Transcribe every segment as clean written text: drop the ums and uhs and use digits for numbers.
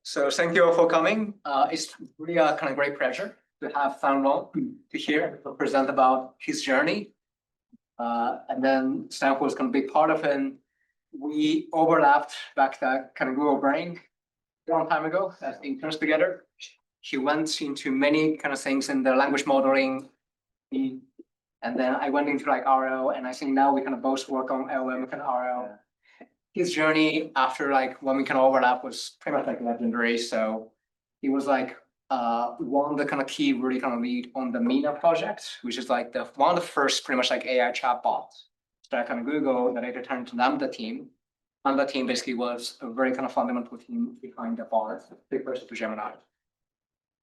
So thank you all for coming. It's really a kind of great pleasure to have Thang to hear to present about his journey. And then Stanford is going to be part of it. We overlapped back that kind of Google Brain a long time ago as interns together. He went into many kind of things in the language modeling. And then I went into like RL, and I think now we kind of both work on LM and RL. His journey after like when we kind of overlap was pretty much like legendary. So he was like one of the kind of key really kind of lead on the Mina project, which is like one of the first pretty much like AI chatbots that kind of Google that later turned to Lambda team. Lambda team basically was a very kind of fundamental team behind the bot, precursor to Gemini.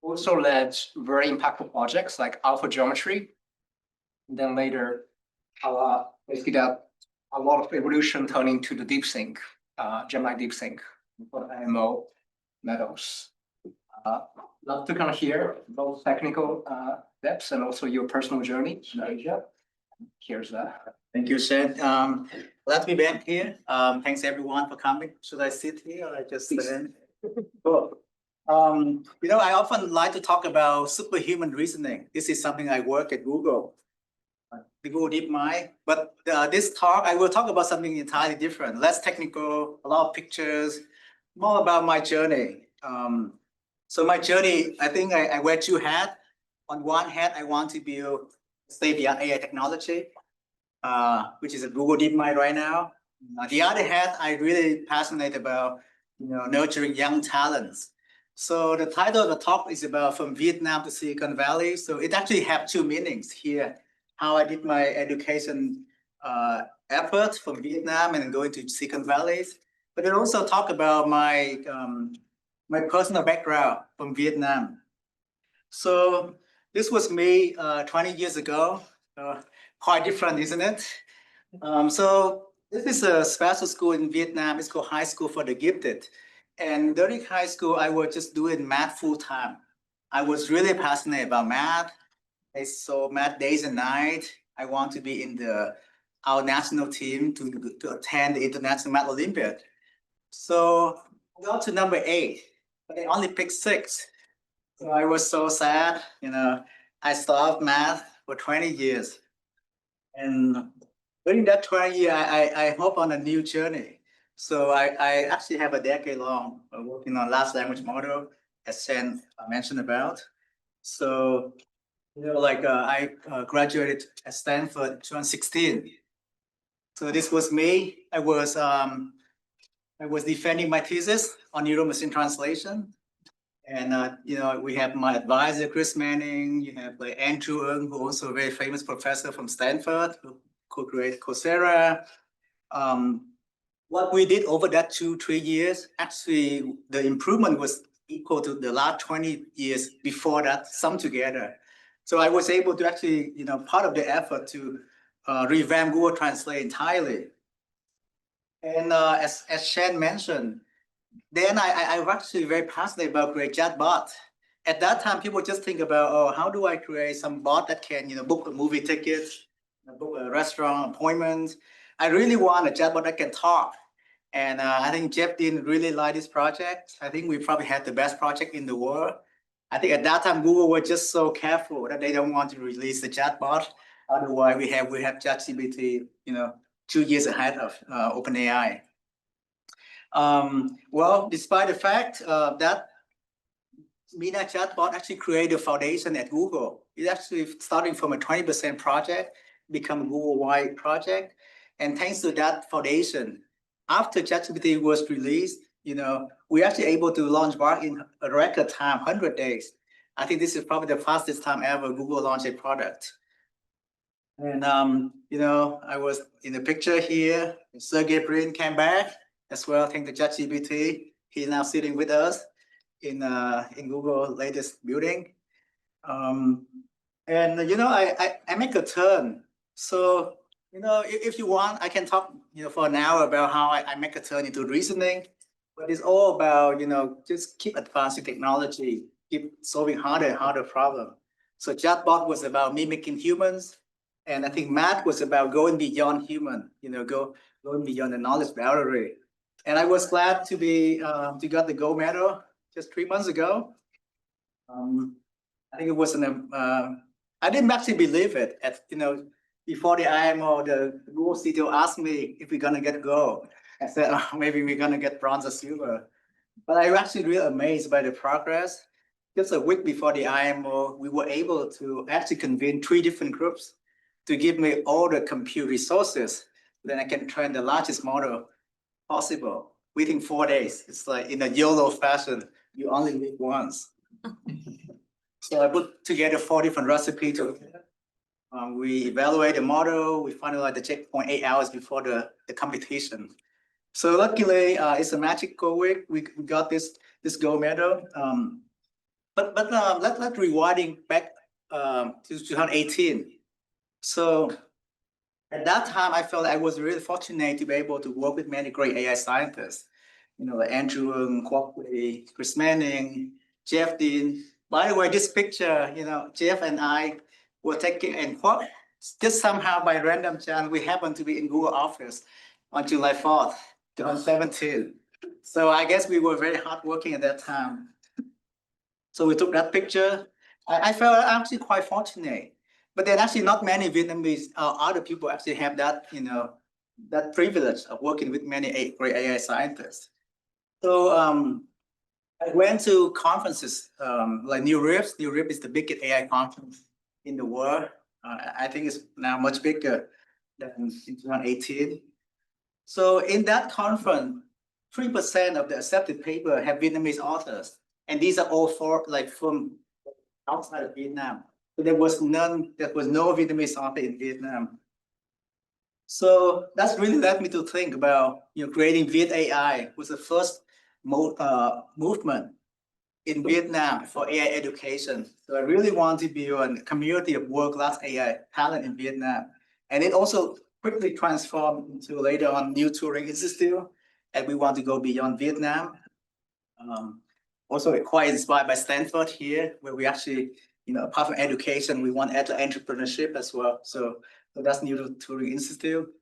Also led very impactful projects like Alpha Geometry. And then later, basically that a lot of evolution turning to the DeepSync, Gemini DeepSync for the IMO metals. Love to kind of hear both technical depths and also your personal journey in Asia. Here's that. Thank you, Shen. Glad to be back here. Thanks everyone for coming. Should I sit here or I just stand? Cool. I often like to talk about superhuman reasoning. This is something I work at Google. The Google DeepMind, but this talk, I will talk about something entirely different, less technical, a lot of pictures, more about my journey. So my journey, I think I wear two hats. On one hat, I want to build state-of-the-art AI technology, which is at Google DeepMind right now. The other hat, I really passionate about, nurturing young talents. So the title of the talk is about from Vietnam to Silicon Valley. So it actually have two meanings here. How I did my education efforts from Vietnam and going to Silicon Valley, but it also talk about my my personal background from Vietnam. So this was me 20 years ago, quite different, isn't it? So this is a special school in Vietnam. It's called High School for the Gifted. And during high school, I was just doing math full time. I was really passionate about math. So math days and nights. I want to be in our national team to attend the International Math Olympiad. So I got to number 8, but they only picked 6. So I was so sad. I stopped math for 20 years. And during that 20 years, I hope on a new journey. So I actually have a decade long working on large language model, as Shen mentioned about. So I graduated at Stanford in 2016. So this was me. I was defending my thesis on neural machine translation. And we have my advisor, Chris Manning. You have like Andrew Ng, who also a very famous professor from Stanford, who co-created Coursera. What we did over that 2-3 years, actually, the improvement was equal to the last 20 years before that, summed together. So I was able to actually, part of the effort to revamp Google Translate entirely. And as Shen mentioned, then I'm actually very passionate about create chatbot. At that time, people just think about, oh, how do I create some bot that can, book a movie ticket, book a restaurant appointment. I really want a chatbot that can talk. And I think Jeff didn't really like this project. I think we probably had the best project in the world. I think at that time, Google was just so careful that they don't want to release the chatbot. Otherwise, we have ChatGPT, 2 years ahead of OpenAI. Well, despite the fact that Mina chatbot actually created a foundation at Google. It actually starting from a 20% project, become a Google-wide project. And thanks to that foundation, after ChatGPT was released, we're actually able to launch Bard in a record time, 100 days. I think this is probably the fastest time ever Google launched a product. And, I was in the picture here. Sergey Brin came back as well, thanks to ChatGPT. He's now sitting with us in Google latest building. I make a turn. So, if you want, I can talk, for an hour about how I make a turn into reasoning. But it's all about, just keep advancing technology, keep solving harder and harder problems. So chatbot was about mimicking humans. And I think math was about going beyond human, going beyond the knowledge boundary. And I was glad to be, to got the gold medal just 3 months ago. I think it was I didn't actually believe it. Before the IMO, the Google CTO asked me if we're gonna get gold. I said, oh, maybe we're gonna get bronze or silver. But I was actually really amazed by the progress. Just a week before the IMO, we were able to actually convene 3 different groups to give me all the compute resources. Then I can train the largest model possible within 4 days. It's like in a YOLO fashion, you only live once. So I put together 4 different recipes. We evaluate the model, we finalize the checkpoint 8 hours before the competition. So luckily, it's a magical week. We got this gold medal. But let's rewinding back to 2018. So at that time, I felt I was really fortunate to be able to work with many great AI scientists. Like Andrew Ng, Kwok Wei, Chris Manning, Jeff Dean. By the way, this picture, Jeff and I were taking, and Kwok, just somehow by random chance, we happened to be in Google office on July 4th, 2017. So I guess we were very hardworking at that time. So we took that picture. I felt actually quite fortunate, but then actually not many Vietnamese other people actually have that, that privilege of working with many great AI scientists. So I went to conferences like New Rift. New Rift is the biggest AI conference in the world. I think it's now much bigger than in 2018. So in that conference, 3% of the accepted paper have Vietnamese authors. And these are all from outside of Vietnam. So there was no Vietnamese author in Vietnam. So that's really led me to think about creating VietAI was the first movement in Vietnam for AI education. So I really want to build a community of world-class AI talent in Vietnam. And it also quickly transformed into later on new Turing Institute, and we want to go beyond Vietnam. Also quite inspired by Stanford here, where we actually, apart from education, we want entrepreneurship as well. So that's new to Turing Institute.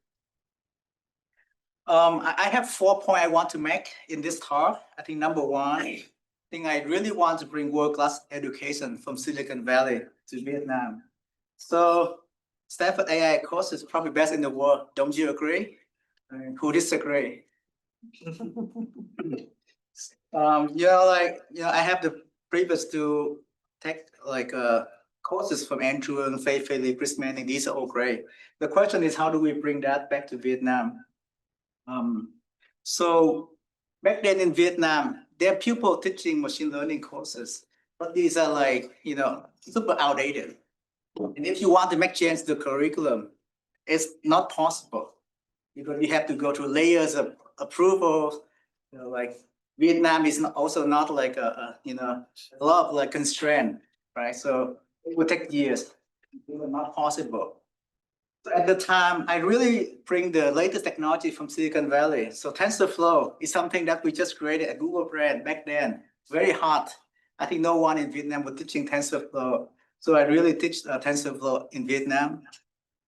I have 4 points I want to make in this talk. I think number 1, I think I really want to bring world-class education from Silicon Valley to Vietnam. So Stanford AI course is probably best in the world. Don't you agree? Who disagree? I have the privilege to take courses from Andrew and Fei Fei, Chris Manning. These are all great. The question is, how do we bring that back to Vietnam? So back then in Vietnam, there are people teaching machine learning courses, but these are super outdated. And if you want to make change to the curriculum, it's not possible because you have to go through layers of approvals. Vietnam is also not like a lot of constraint, right? So it would take years. It was not possible. So at the time, I really bring the latest technology from Silicon Valley. So TensorFlow is something that we just created at Google brand back then. Very hot. I think no one in Vietnam was teaching TensorFlow. So I really teach TensorFlow in Vietnam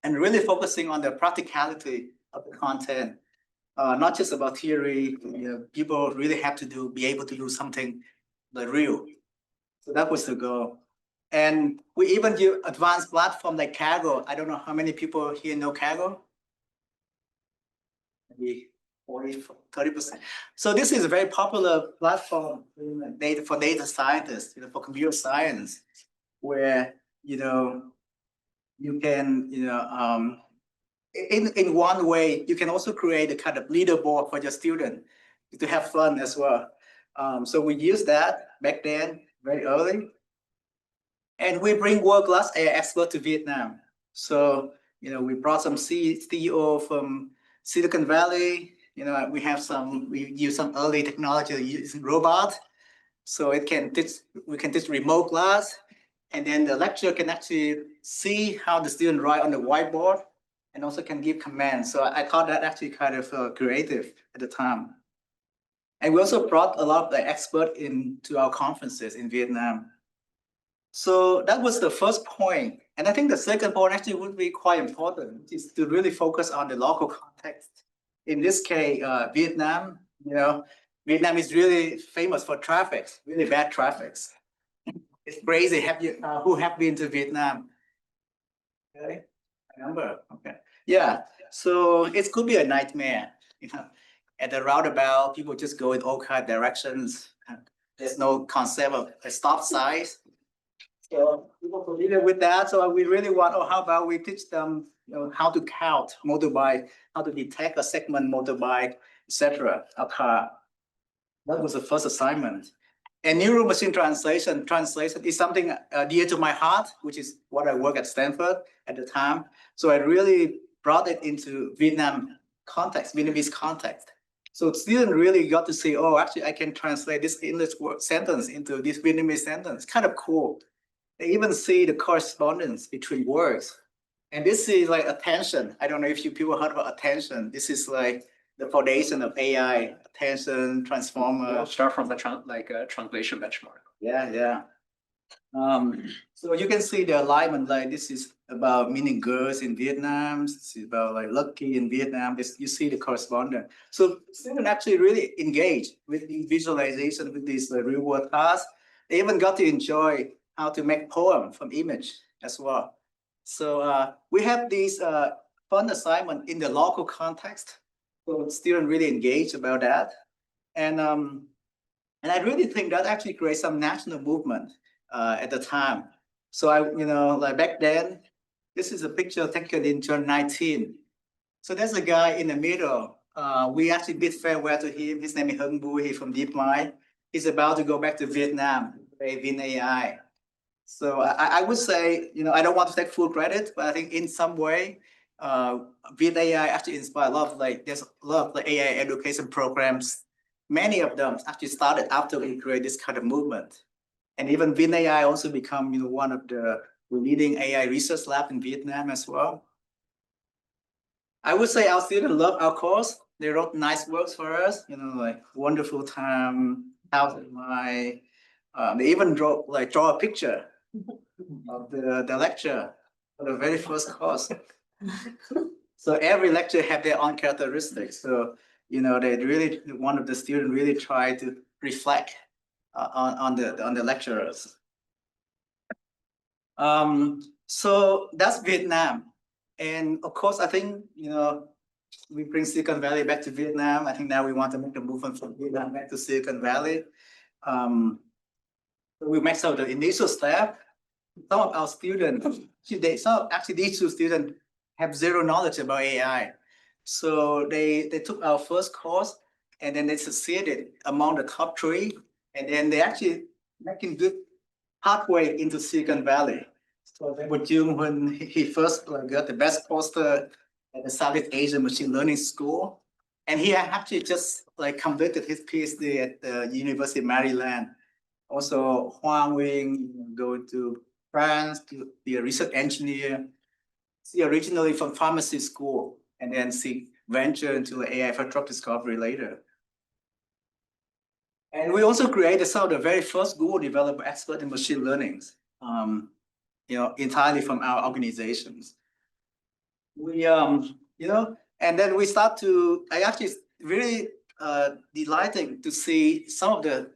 and really focusing on the practicality of the content. Not just about theory, people really have to be able to do something real. So that was the goal. And we even use advanced platform like Kaggle. I don't know how many people here know Kaggle. Maybe 40, 30%. So this is a very popular platform for data scientists, for computer science, where you can in one way, you can also create a kind of leaderboard for your student to have fun as well. So we use that back then, very early. And we bring world-class AI experts to Vietnam. So, we brought some CEO from Silicon Valley. We use some early technology using robot. So we can teach remote class. And then the lecturer can actually see how the student write on the whiteboard and also can give commands. So I thought that actually kind of creative at the time. And we also brought a lot of the experts into our conferences in Vietnam. So that was the first point. And I think the second point actually would be quite important, which is to really focus on the local context. In this case, Vietnam, Vietnam is really famous for traffic, really bad traffic. It's crazy. Who have been to Vietnam? Okay, a number. Okay, yeah. So it could be a nightmare. At the roundabout, people just go in all kind of directions. There's no concept of a stop sign. So people familiar with that. So we really want, how about we teach them, how to count motorbike, how to detect a segment motorbike, etc. A car. That was the first assignment. And neural machine translation is something dear to my heart, which is what I work at Stanford at the time. So I really brought it into Vietnamese context. So students really got to see, actually I can translate this English word sentence into this Vietnamese sentence. Kind of cool. They even see the correspondence between words. And this is like attention. I don't know if you people heard about attention. This is like the foundation of AI, attention, transformer. We'll start from the translation benchmark. Yeah. So you can see the alignment, like this is about meaning girls in Vietnam. This is about like lucky in Vietnam. You see the correspondence. So students actually really engage with the visualization with these real world tasks. They even got to enjoy how to make poem from image as well. So we have these fun assignment in the local context. So students really engage about that. And I really think that actually creates some national movement at the time. So like back then, this is a picture taken in 2019. So there's a guy in the middle. We actually bid farewell to him. His name is Hung Bu. He's from DeepMind. He's about to go back to Vietnam, VietAI. So I would say, I don't want to take full credit, but I think in some way, VietAI actually inspired a lot of there's a lot of AI education programs. Many of them actually started after we created this kind of movement. And even VietAI also become, one of the leading AI research lab in Vietnam as well. I would say our students love our course. They wrote nice works for us, like wonderful time, house in my. They even draw a picture of the lecture for the very first course. So every lecture have their own characteristics. So, they really, one of the students really try to reflect on the lecturers. So that's Vietnam. And of course, I think, we bring Silicon Valley back to Vietnam. I think now we want to make the movement from Vietnam back to Silicon Valley. We make some of the initial step. Some of our students, actually these two students have zero knowledge about AI. So they took our first course and then they succeeded among the top 3. And then they actually making good pathway into Silicon Valley. So they were Jung when he first got the best poster at the Southeast Asian Machine Learning School. And he actually just completed his PhD at the University of Maryland. Also, Huang Wing going to France to be a research engineer. She originally from pharmacy school, and then she ventured into AI for drug discovery later. And we also created some of the very first Google developer expert in machine learning, entirely from our organizations. We, and then we start to, I actually really delighting to see some of the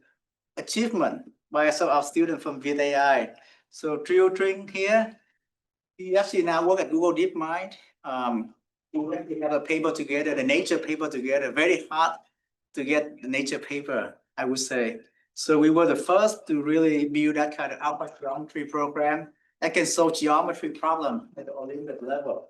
achievement by some of our students from VietAI. So Trio Tring here, he actually now work at Google DeepMind. We have a paper together, the Nature paper together, very hard to get the Nature paper, I would say. So we were the first to really build that kind of alpha geometry program that can solve geometry problem at the Olympic level.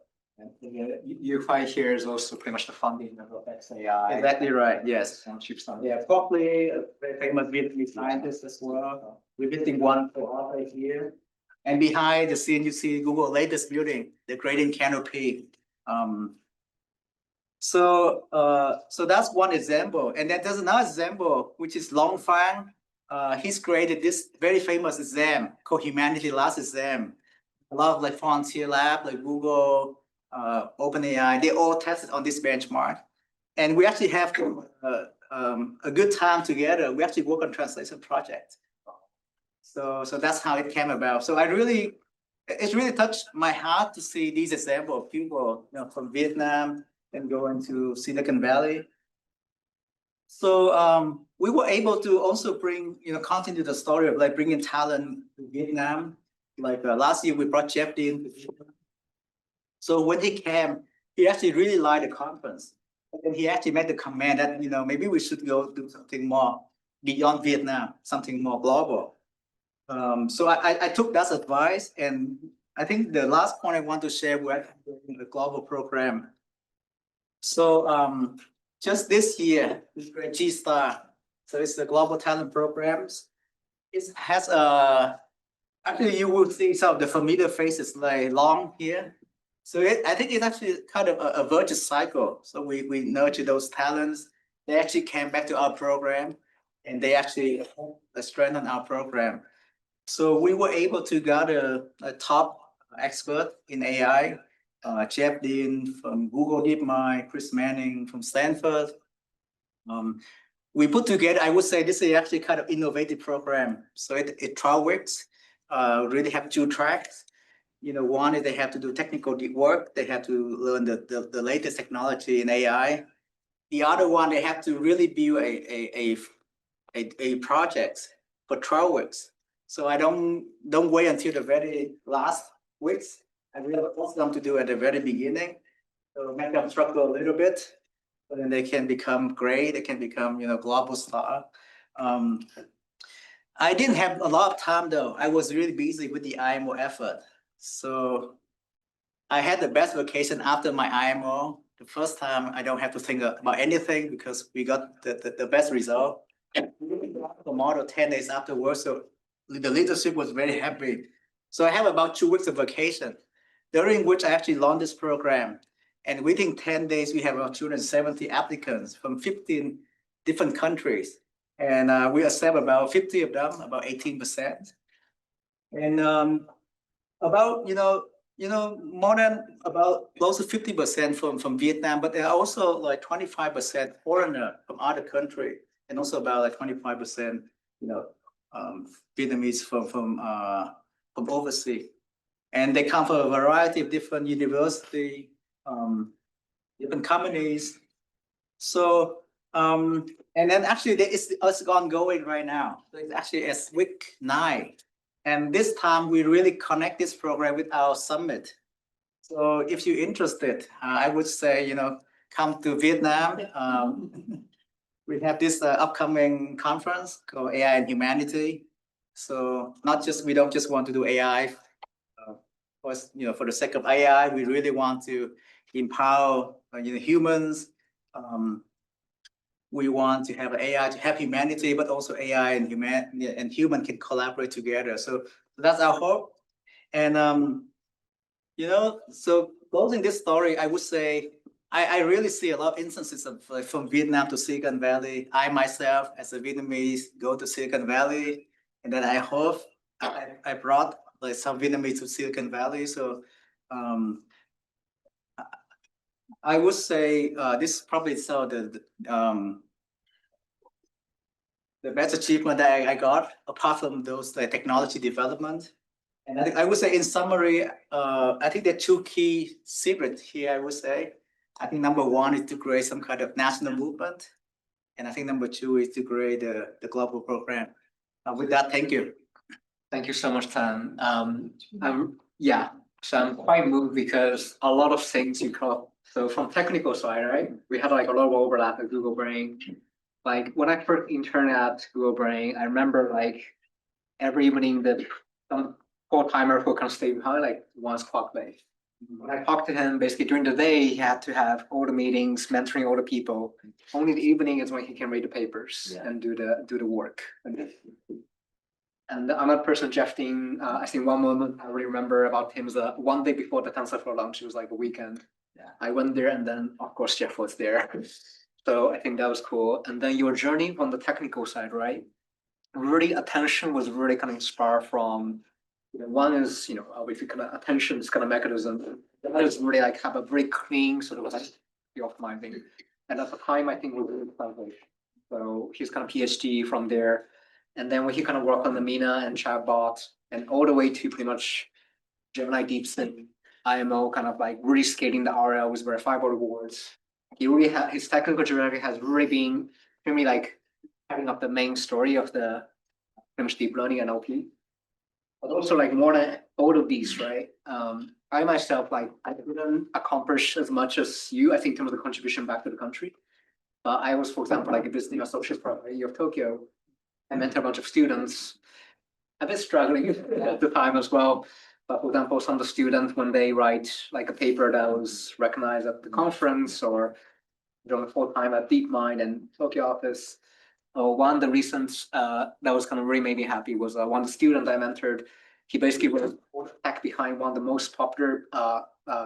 U5 here is also pretty much the funding of XAI. Exactly right, yes. Shixiang. Yeah, probably a very famous Vietnamese scientist as well. We're visiting one for right here. And behind the scene, you see Google latest building, the gradient canopy. So that's one example. And then there's another example, which is Long Fang. He's created this very famous exam called Humanity Last Exam. A lot of frontier lab, like Google, OpenAI, they all tested on this benchmark. And we actually have a good time together. We actually work on translation project. So that's how it came about. So it's really touched my heart to see these examples of people from Vietnam and going to Silicon Valley. So we were able to also bring, continue the story of like bringing talent to Vietnam. Like last year, we brought Jeff in. So when he came, he actually really liked the conference. And he actually made the comment that, maybe we should go do something more beyond Vietnam, something more global. So I took that advice, and I think the last point I want to share with the global program. So just this year, G-Star, so it's the global talent programs. It has actually you will see some of the familiar faces like Luong here. So I think it's actually kind of a virtuous cycle. So we nurture those talents. They actually came back to our program, and they actually strengthen our program. So we were able to gather a top expert in AI, Jeff Dean from Google DeepMind, Chris Manning from Stanford. We put together, I would say this is actually kind of innovative program. So it trial works, really have two tracks. One is they have to do technical work. They have to learn the latest technology in AI. The other one, they have to really build a project for trial works. So I don't wait until the very last weeks. I really force them to do at the very beginning. So make them struggle a little bit, but then they can become great. They can become, global star. I didn't have a lot of time though. I was really busy with the IMO effort. So I had the best vacation after my IMO. The first time I don't have to think about anything because we got the best result. The model 10 days afterwards, so the leadership was very happy. So I have about 2 weeks of vacation, during which I actually launched this program. And within 10 days, we have about 270 applicants from 15 different countries. And we accept about 50 of them, about 18%. And about, more than about close to 50% from Vietnam, but there are also like 25% foreigner from other countries, and also about like 25%, Vietnamese from overseas. And they come from a variety of different universities, different companies. So, and then actually it's ongoing right now. So it's actually as week 9. And this time we really connect this program with our summit. So if you're interested, I would say, come to Vietnam. We have this upcoming conference called AI and Humanity. So we don't just want to do AI, for the sake of AI. We really want to empower humans. We want to have AI to have humanity, but also AI and human can collaborate together. So that's our hope. And so closing this story, I would say I really see a lot of instances of from Vietnam to Silicon Valley. I myself, as a Vietnamese, go to Silicon Valley, and then I hope I brought like some Vietnamese to Silicon Valley. So I would say this probably the best achievement that I got, apart from those technology development. And I would say in summary, I think there are 2 key secrets here, I would say. I think number 1 is to create some kind of national movement. And I think number 2 is to create the global program. With that, thank you. Thank you so much, Thang. So I'm quite moved because a lot of things you call, so from technical side, right? We had like a lot of overlap at Google Brain. Like when I first interned at Google Brain, I remember like every evening that some full-timer who can stay behind, like once clock based. When I talked to him, basically during the day, he had to have all the meetings, mentoring all the people. Only the evening is when he can read the papers and do the work. And the other person, Jeff Dean, I think one moment I really remember about him is one day before the TensorFlow launch, it was like a weekend. Yeah. I went there, and then of course Jeff was there. So I think that was cool. And then your journey on the technical side, right? Really, attention was really kind of inspired from, one is, if you kind of attention is kind of mechanism. The other is really like have a very clean sort of like optimizing. And at the time, I think we were doing translation. So he's kind of PhD from there. And then when he kind of worked on the Mina and chatbot and all the way to pretty much Gemini DeepSync, IMO, kind of like really scaling the RL with verifiable rewards. He really had his technical journey has really been extremely like having up the main story of the deep learning and NLP. But also like more than all of these, right? I myself, like I didn't accomplish as much as you, I think, in terms of the contribution back to the country. I was, for example, like a visiting associate professor at U of Tokyo. I mentored a bunch of students, a bit struggling at the time as well. But for example, some of the students, when they write like a paper that was recognized at the conference or during the full time at DeepMind and Tokyo office, one of the recent that was kind of really made me happy was one of the students I mentored. He basically was the tech behind one of the most popular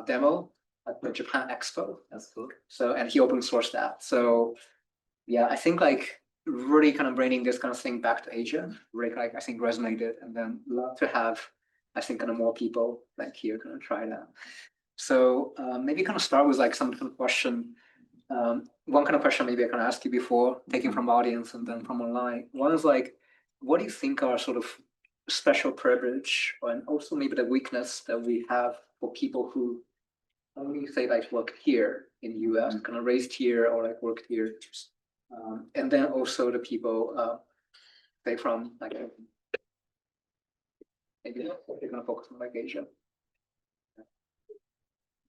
demo at the Japan Expo. That's cool. So, and he open sourced that. So yeah, I think like really kind of bringing this kind of thing back to Asia, really like I think resonated, and then love to have, I think, kind of more people like here kind of try that. So maybe kind of start with like some kind of question. One kind of question maybe I can ask you before taking from audience and then from online. One is like, what do you think are sort of special privilege and also maybe the weakness that we have for people who only say like work here in US, kind of raised here or like worked here, and then also the people say from like maybe they're gonna focus on like Asia.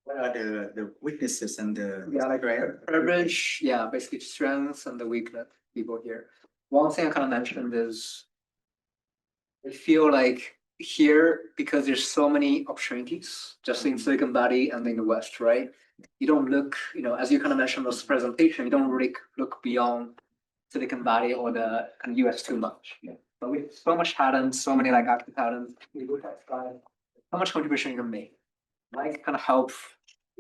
What are the weaknesses and the Like privilege, basically strengths and the weakness people here. One thing I kind of mentioned is I feel like here, because there's so many opportunities just in Silicon Valley and in the West, right? You don't look, as you kind of mentioned in this presentation, you don't really look beyond Silicon Valley or the kind of US too much. Yeah. But with so much talent, so many like active talent, we look at how much contribution you can make. Like kind of help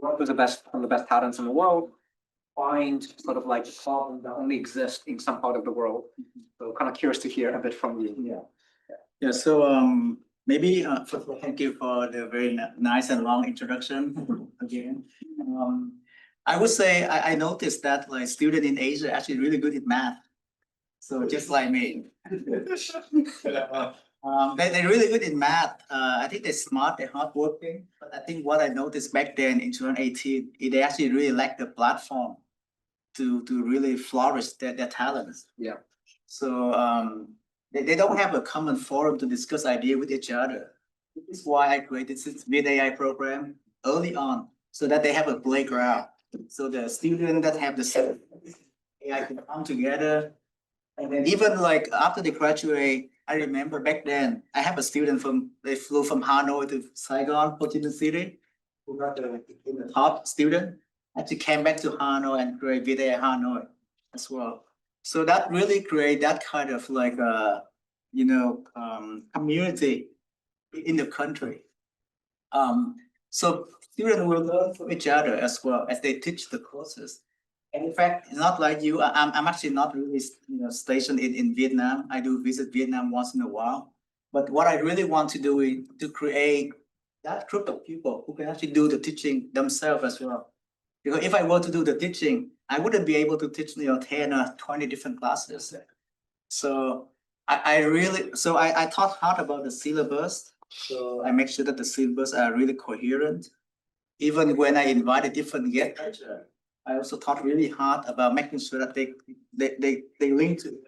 work with from the best talents in the world, find sort of like a problem that only exists in some part of the world. So kind of curious to hear a bit from you. Yeah, so maybe first of all, thank you for the very nice and long introduction again. I would say I noticed that like students in Asia are actually really good at math. So just like me. They're really good in math. I think they're smart, they're hardworking. But I think what I noticed back then in 2018, they actually really lack the platform to really flourish their talents. Yeah. So they don't have a common forum to discuss ideas with each other. This is why I created this VietAI program early on, so that they have a playground. So the students that have the same AI can come together. And then even like after they graduate, I remember back then, I have a student they flew from Hanoi to Saigon, Ho Chi Minh City, who got the top student, actually came back to Hanoi and created VietAI Hanoi as well. So that really create that kind of like community in the country. So students will learn from each other as well as they teach the courses. And in fact, it's not like you. I'm actually not really stationed in Vietnam. I do visit Vietnam once in a while. But what I really want to do is to create that group of people who can actually do the teaching themselves as well. Because if I were to do the teaching, I wouldn't be able to teach 10 or 20 different classes. So I thought hard about the syllabus. So I make sure that the syllabus are really coherent. Even when I invited different guest lecturers, I also thought really hard about making sure that they link to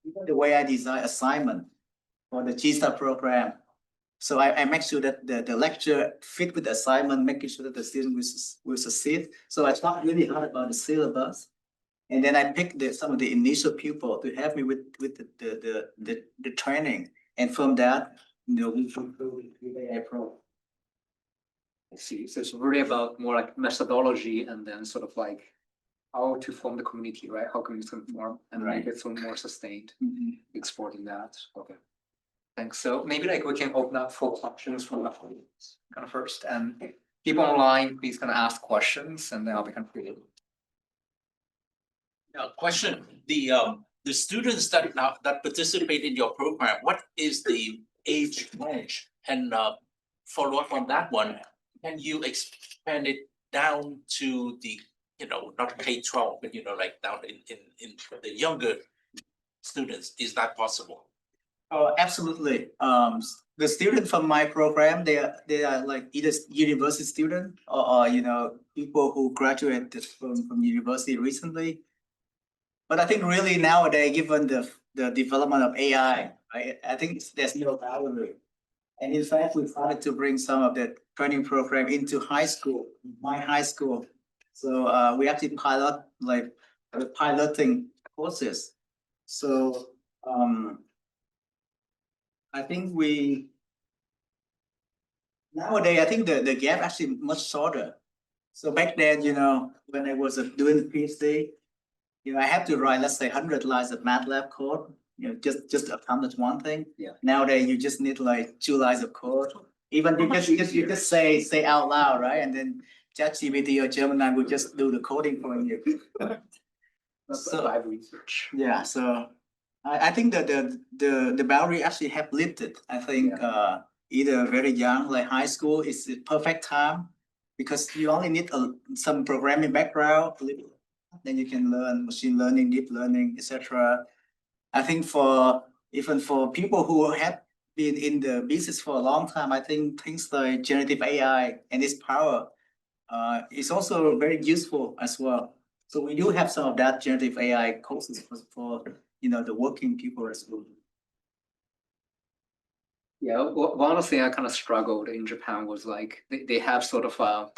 even the way I design assignment for the G-Star program. So I make sure that the lecture fit with the assignment, making sure that the student will succeed. So I thought really hard about the syllabus. And then I picked some of the initial people to help me with the training. And from that, we improved with AI Pro. I see. So it's really about more like methodology and then sort of like how to form the community, right? How communities can form and make it so more sustained, exporting that. Okay. Thanks. So maybe like we can open up for questions from the audience kind of first. And people online, please kind of ask questions and then I'll be kind of free. Question: the students that participate in your program, what is the age range? And follow up on that one, can you expand it down to the not K-12, but like down in the younger students? Is that possible? Oh, absolutely. The students from my program, they are like either university student or people who graduated from university recently. But I think really nowadays, given the development of AI, I think there's no boundary. And in fact, we started to bring some of the training program into high school, my high school. So we actually piloting courses. So I think nowadays, I think the gap actually much shorter. So back then, when I was doing PhD, I have to write, let's say, 100 lines of MATLAB code, just to accomplish one thing. Yeah. Nowadays, you just need like 2 lines of code. Even you just say out loud, right? And then ChatGPT or Gemini will just do the coding for you. So I have research. Yeah, so I think that the boundary actually have lifted. I think either very young, like high school, is the perfect time because you only need some programming background, then you can learn machine learning, deep learning, etc. I think even for people who have been in the business for a long time, I think things like generative AI and its power is also very useful as well. So we do have some of that generative AI courses for the working people as well. Yeah, one of the things I kind of struggled in Japan was like they have sort of a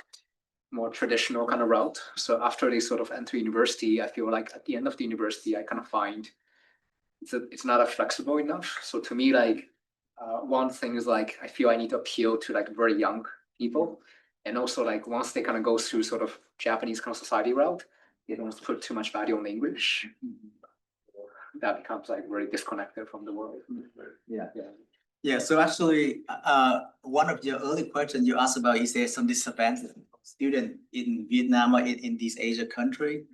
more traditional kind of route. So after they sort of enter university, I feel like at the end of the university, I kind of find it's not flexible enough. So to me, like one thing is like I feel I need to appeal to like very young people, and also like once they kind of go through sort of Japanese kind of society route, they don't put too much value on English. That becomes like very disconnected from the world. Yeah. Yeah, so actually, one of your early questions you asked about is there some disadvantage student in Vietnam or in this Asia country?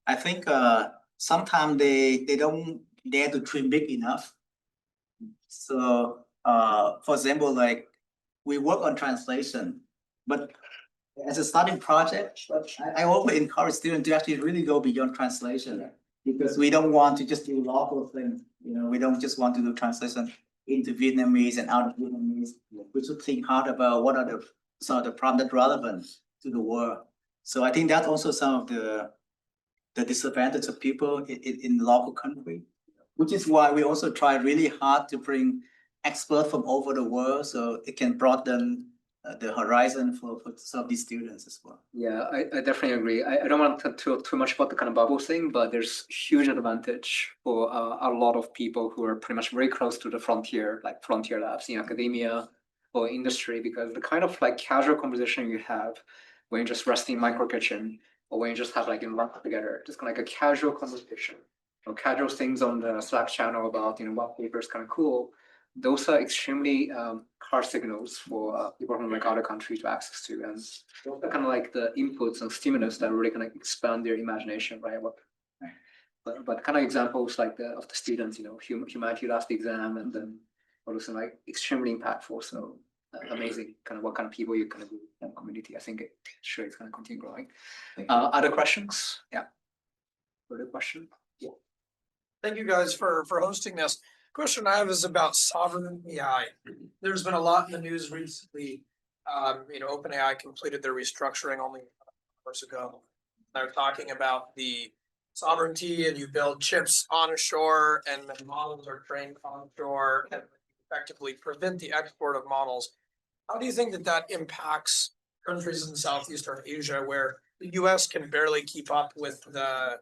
I think sometimes they don't dare to dream big enough. So for example, like we work on translation, but as a starting project, I always encourage students to actually really go beyond translation because we don't want to just do local things. We don't just want to do translation into Vietnamese and out of Vietnamese. We should think hard about what are the some of the problems that relevant to the world. So I think that's also some of the disadvantage of people in the local country, which is why we also try really hard to bring experts from over the world so it can broaden the horizon for some of these students as well. Yeah, I definitely agree. I don't want to talk too much about the kind of bubble thing, but there's huge advantage for a lot of people who are pretty much very close to the frontier, like frontier labs in academia or industry, because the kind of like casual conversation you have when you're just resting micro kitchen or when you just have like in lunch together, just kind of like a casual conversation or casual things on the Slack channel about what paper is kind of cool. Those are extremely hard signals for people from like other countries to access to, and those are kind of like the inputs and stimulus that really kind of expand their imagination, right? But kind of examples like of the students, humanity last exam, and then also like extremely impactful. So amazing, kind of what kind of people you kind of do in the community. I think it's going to continue growing. Other questions? Yeah. Further question? Yeah. Thank you guys for hosting this. Question I have is about sovereign AI. There's been a lot in the news recently. OpenAI completed their restructuring only hours ago. They're talking about the sovereignty, and you build chips onshore, and the models are trained onshore, and effectively prevent the export of models. How do you think that impacts countries in Southeastern Asia, where the US can barely keep up with the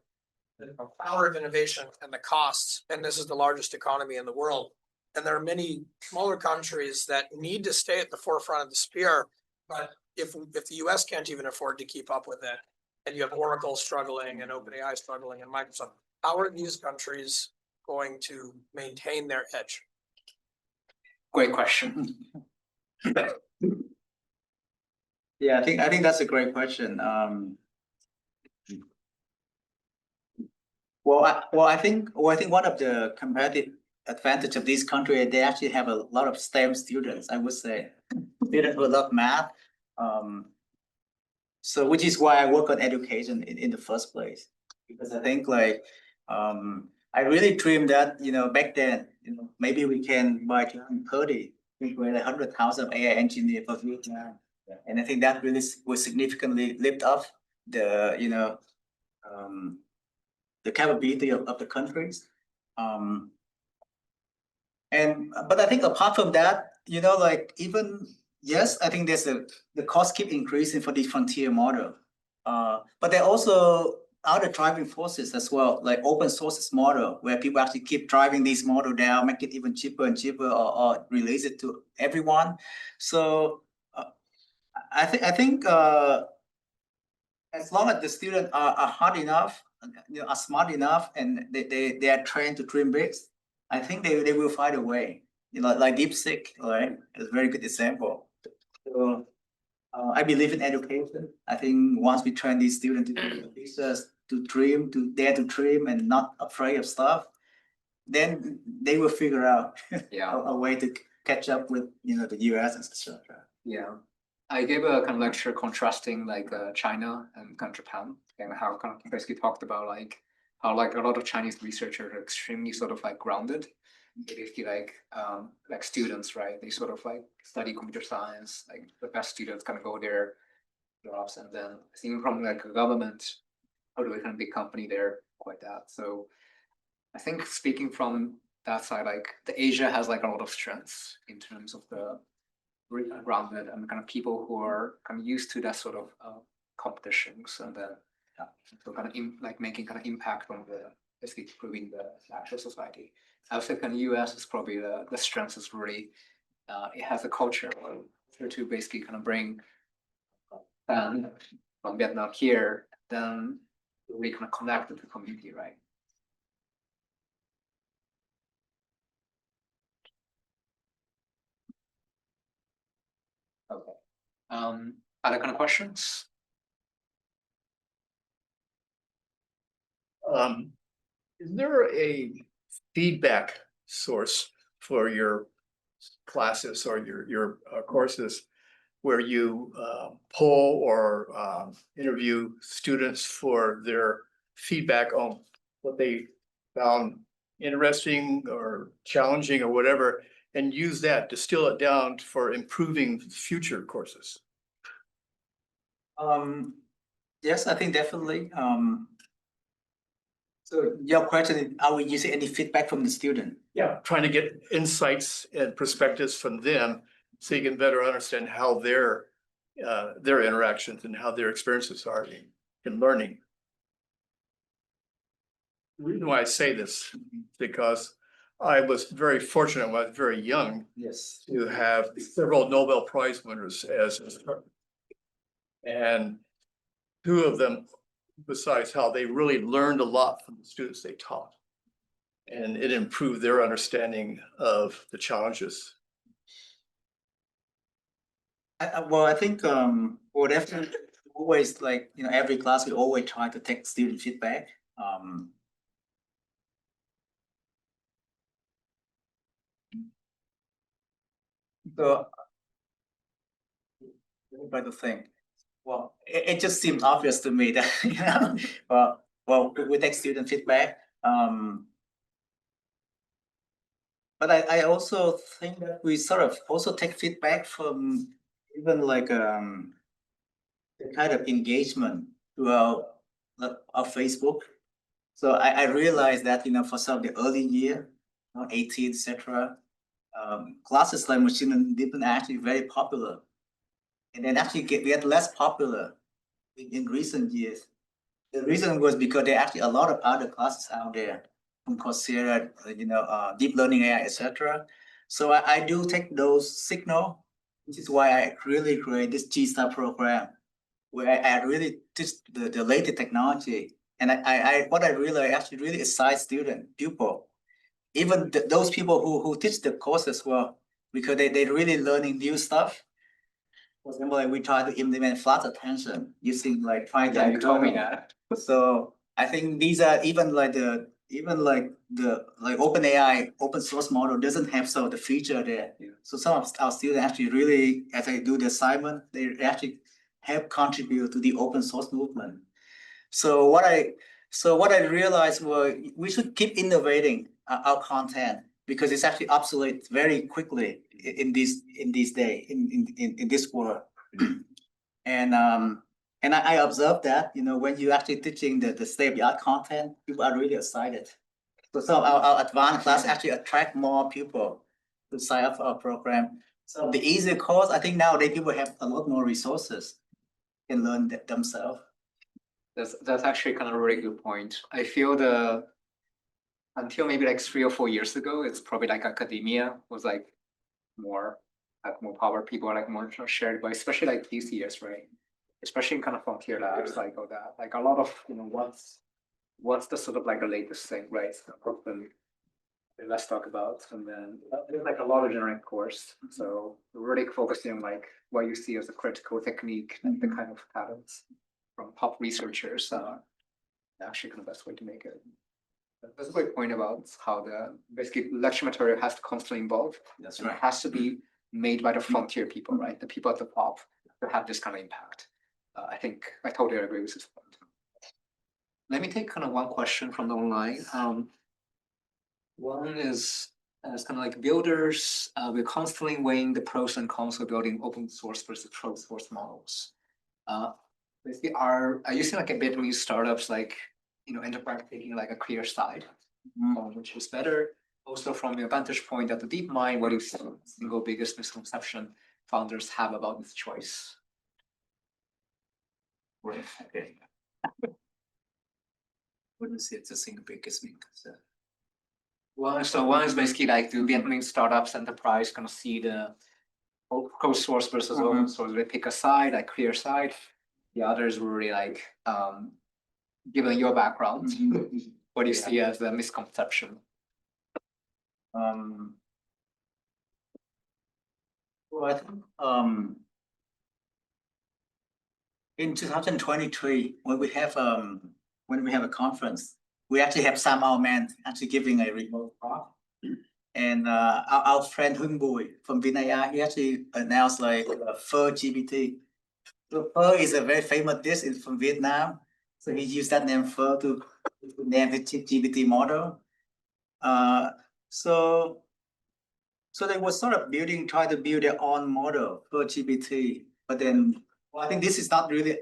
power of innovation and the costs, and this is the largest economy in the world, and there are many smaller countries that need to stay at the forefront of the spear, but if the US can't even afford to keep up with it, and you have Oracle struggling and OpenAI struggling and Microsoft, how are these countries going to maintain their edge? Great question. Yeah, I think that's a great question. I think one of the competitive advantage of this country, they actually have a lot of STEM students. I would say students who love math. So which is why I work on education in the first place, because I think I really dreamed that back then maybe we can by 2030 we create 100,000 AI engineers for Vietnam, and I think that really will significantly lift up the the capability of the countries. But I think apart from that, like even, yes, I think the cost keep increasing for the frontier model. But there are also other driving forces as well, like open sources model, where people actually keep driving these model down, make it even cheaper and cheaper, or release it to everyone. So I think as long as the students are hard enough, are smart enough, and they are trained to dream big, I think they will find a way. Like DeepSeek, right? It's a very good example. So I believe in education. I think once we train these students to dream, to dare to dream, and not afraid of stuff, then they will figure out a way to catch up with the US, etc. Yeah. I gave a kind of lecture contrasting like China and kind of Japan, and how kind of basically talked about like how like a lot of Chinese researchers are extremely sort of like grounded. They basically like students, right? They sort of like study computer science, like the best students kind of go there, jobs, and then seeing from like a government, or a kind of big company there, quite that. So I think speaking from that side, like the Asia has like a lot of strengths in terms of the really grounded and kind of people who are kind of used to that sort of competitions, and then so kind of like making kind of impact on the basically improving the actual society. I would say kind of US is probably the strength is really it has a culture to basically kind of bring from Vietnam here, then we kind of connect with the community, right? Okay. Other kind of questions? Is there a feedback source for your classes or your courses where you poll or interview students for their feedback on what they found interesting or challenging or whatever, and use that, distill it down for improving future courses? Yes, I think definitely. So your question is, are we using any feedback from the student? Yeah, trying to get insights and perspectives from them so you can better understand how their interactions and how their experiences are in learning. The reason why I say this is because I was very fortunate when I was very young Yes. to have several Nobel Prize winners as instructors. And two of them, besides how they really learned a lot from the students they taught. And it improved their understanding of the challenges. Well, I think well, definitely always, like, every class we always try to take student feedback. So let me try to think. Well, it just seems obvious to me that well, we take student feedback. But I also think that we sort of also take feedback from even like the kind of engagement to our Facebook. So I realized that for some of the early year, 18, etc., classes like machine learning deep learning are actually very popular, and then actually get less popular in recent years. The reason was because there are actually a lot of other classes out there from Coursera, deep learning AI, etc. So I do take those signal, which is why I really create this G-Star program, where I really teach the latest technology. And what I really actually really excite pupil, even those people who teach the course as well, because they really learning new stuff. For example, like we try to implement flat attention using like Python. Yeah, you told me that. So I think these are even like the OpenAI open source model doesn't have some of the feature there. Yeah. So some of our students actually really, as they do the assignment, they actually help contribute to the open source movement. So what I realized was we should keep innovating our content, because it's actually obsolete very quickly in this world. And And I observed that, when you actually teaching the state-of-the-art content, people are really excited. So some of our advanced class actually attract more people to sign up for our program. So the easier course, I think nowadays people have a lot more resources, can learn themselves. That's actually kind of a really good point. I feel until maybe like 3 or 4 years ago, it's probably like academia was like more power. People are like more shared, but especially like these years, right? Especially in kind of frontier labs, like all that, like a lot of, what's the sort of like the latest thing, right? So often, let's talk about, and then there's like a lot of generic course. So we're really focusing on like what you see as a critical technique and the kind of patterns from top researchers. Actually kind of best way to make it. That's a great point about how the basically lecture material has to constantly evolve. That's And right. it has to be made by the frontier people, right? The people at the top to have this kind of impact. I think I totally agree with this point. Let me take kind of one question from the online. One is as kind of like builders, we're constantly weighing the pros and cons of building open source versus closed source models. Basically, are you seeing like a bit of startups like enterprise taking like a clear side, which is better? Also, from your vantage point at the DeepMind, what is the single biggest misconception founders have about this choice? Right. Okay. Wouldn't say it's a single biggest misconception. One is basically like the Vietnamese startups enterprise gonna see the closed source versus open source. They pick a side, like clear side. The others were really like, given your background, what do you see as a misconception? Well, I think in 2023, when we have a conference, we actually have Sam Altman actually giving a remote talk. And our friend Hung Bui from VietAI, he actually announced like Pho GPT. So Pho is a very famous dish from Vietnam. So he used that name Pho to name his GPT model. So they were sort of trying to build their own model for GPT. But then, I think this is not really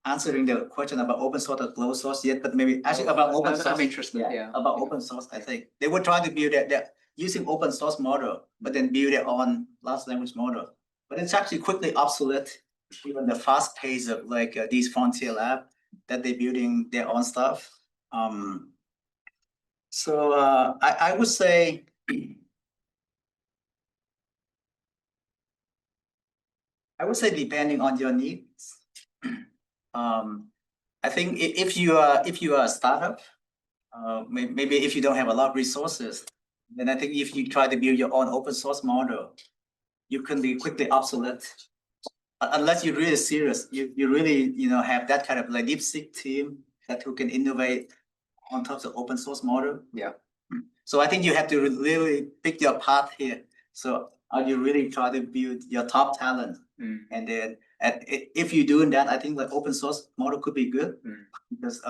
answering the question about open source or closed source yet, but maybe actually about open source. I'm interested, yeah. About open source, I think. They were trying to build that using open source model, but then build their own large language model. But it's actually quickly obsolete, given the fast pace of like these frontier lab that they're building their own stuff. So I would say depending on your needs. I think if you are a startup, maybe if you don't have a lot of resources, then I think if you try to build your own open source model, you can be quickly obsolete. Unless you're really serious, you really have that kind of like DeepSeek team who can innovate on top of open source model. Yeah. So I think you have to really pick your path here. So are you really try to build your top talent? And then if you're doing that, I think like open source model could be good because